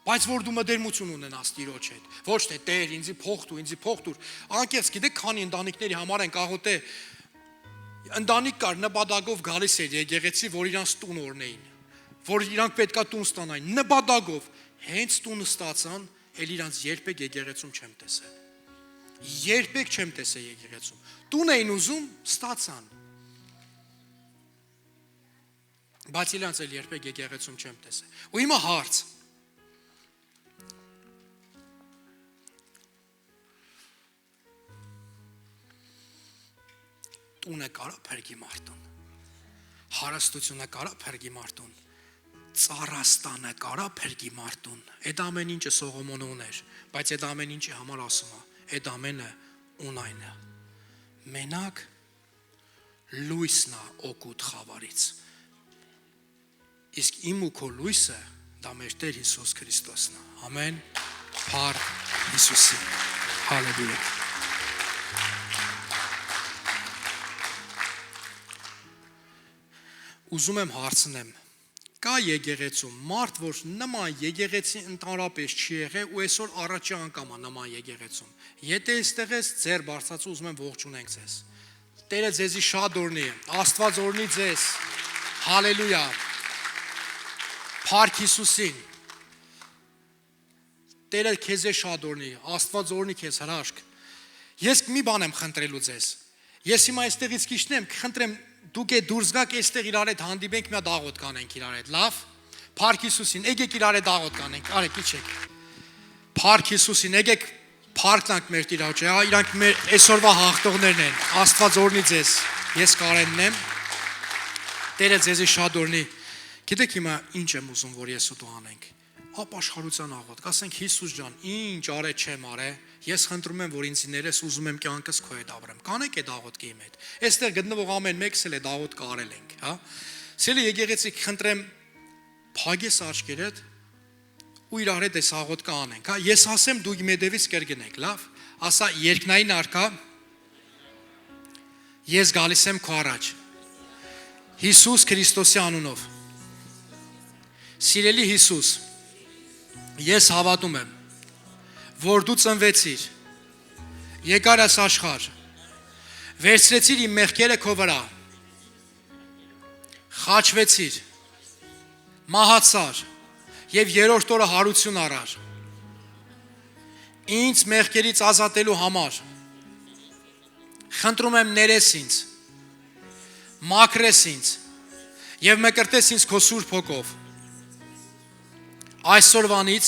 Բայց որ դու մտերմություն ունենաս Տիրոջ հետ, ոչ թե Տեր, ինձի փող տուր, ինձի փող տուր։ Անկեղծ գիտեք, քանի ընտանիքների համար են աղոթե ընտանիք կար նպատակով գալիս էր եկեղեցի, որ իրանց տուն օրնեին, որ իրանք պետքա տուն ստանային, նպատակով, հենց տունը ստացան, էլ իրանց երբեք եկեղեցում չեմ տեսել։ Երբեք չեմ տեսել եկեղեցում։ Տուն էին ուզում, ստացան։ Բայց իրանց էլ երբեք եկեղեցում չեմ տեսել։ Ու հիմա հարց։ Տունը կարա փրկի մարդուն, հարստությունը կարա փրկի մարդուն, ծառաստանը կարա փրկի մարդուն, այդ ամեն ինչը Սողոմոնը ուներ, բայց այդ ամեն ինչի համար ասում է, այդ ամենը ունայն է, մենակ լույսն է օգուտ խավարից, իսկ իմ ու քո լույսը դա մեր Տեր Հիսուս Քրիստոսն է, ամեն, փառք Հիսուսի, հալելույա։ Ուզում եմ հարցնեմ, կա եկեղեցում մարդ, որ նման եկեղեցի ընդհանրապես չի եղել ու այսօր առաջի անգամ է նման եկեղեցում։ Եթե այստեղ ես, ձեր բարձրացու ուզում եմ ողջունենք ձեզ։ Տերը ձեզի շատ օրհնի, Աստված օրհնի ձեզ։ Հալելույա։ Փառք Հիսուսին։ Տերը քեզ է շատ օրհնի, Աստված օրհնի քեզ հրաշք։ Ես մի բան եմ խնդրելու ձեզ։ Ես հիմա այստեղից քիչնեմ, խնդրեմ դուք եք դուրս գաք այստեղ իրար հետ հանդիպենք, մի հատ աղոթ կանենք իրար հետ, լավ։ Փառք Հիսուսին, եկեք իրար հետ աղոթ կանենք, արեք իջեք։ Փառք Հիսուսին, եկեք փառքնանք մեր Տիրոջը, հա, իրանք մեր այսօրվա հաղթողներն են։ Աստված օրհնի ձեզ։ Ես Կարենն եմ։ Տերը ձեզի շատ օրհնի։ Գիտեք հիմա ինչ եմ ուզում, որ ես ու դու անենք։ Ապաշխարության աղոթք, ասենք Հիսուս ջան, ինչ արե չեմ արե, ես խնդրում եմ, որ ինձ ներես, ուզում եմ կյանքս քո հետ ապրեմ։ Կանեք այդ աղոթքի իմ հետ։ Այստեղ գտնվող ամեն մեկս էլ այդ աղոթքը արել ենք, հա։ Սիրելի եկեղեցի, խնդրեմ, փագես աչքերդ ու իրար հետ այս աղոթքը անենք, հա։ Ես ասեմ, դու իմ հետևից կրկնեք, լավ։ Ասա երկնային արքա, ես գալիս եմ քո առաջ։ Հիսուս Քրիստոսի անունով։ Սիրելի Հիսուս, ես հավատում եմ, որ դու ծնվեցիր, եկար այս աշխարհ, վերցրեցիր իմ մեղքերը քո վրա, խաչվեցիր, մահացար եւ երրորդ օրը հարություն առար։ Ինձ մեղքերից ազատելու համար խնդրում եմ ներես ինձ, մաքրես ինձ եւ մկրտես ինձ քո սուրբ հոգով։ Այսօրվանից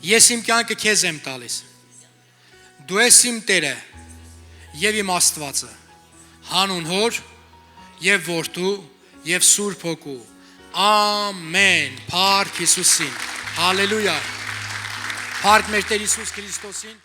ես իմ կյանքը քեզ եմ տալիս։ Դու ես իմ Տերը եւ իմ Աստվածը, հանուն Հոր եւ Որդու եւ Սուրբ Հոգու։ Ամեն։ Փառք Հիսուսին։ Հալելույա։ Փառք մեր Տեր Հիսուս Քրիստոսին։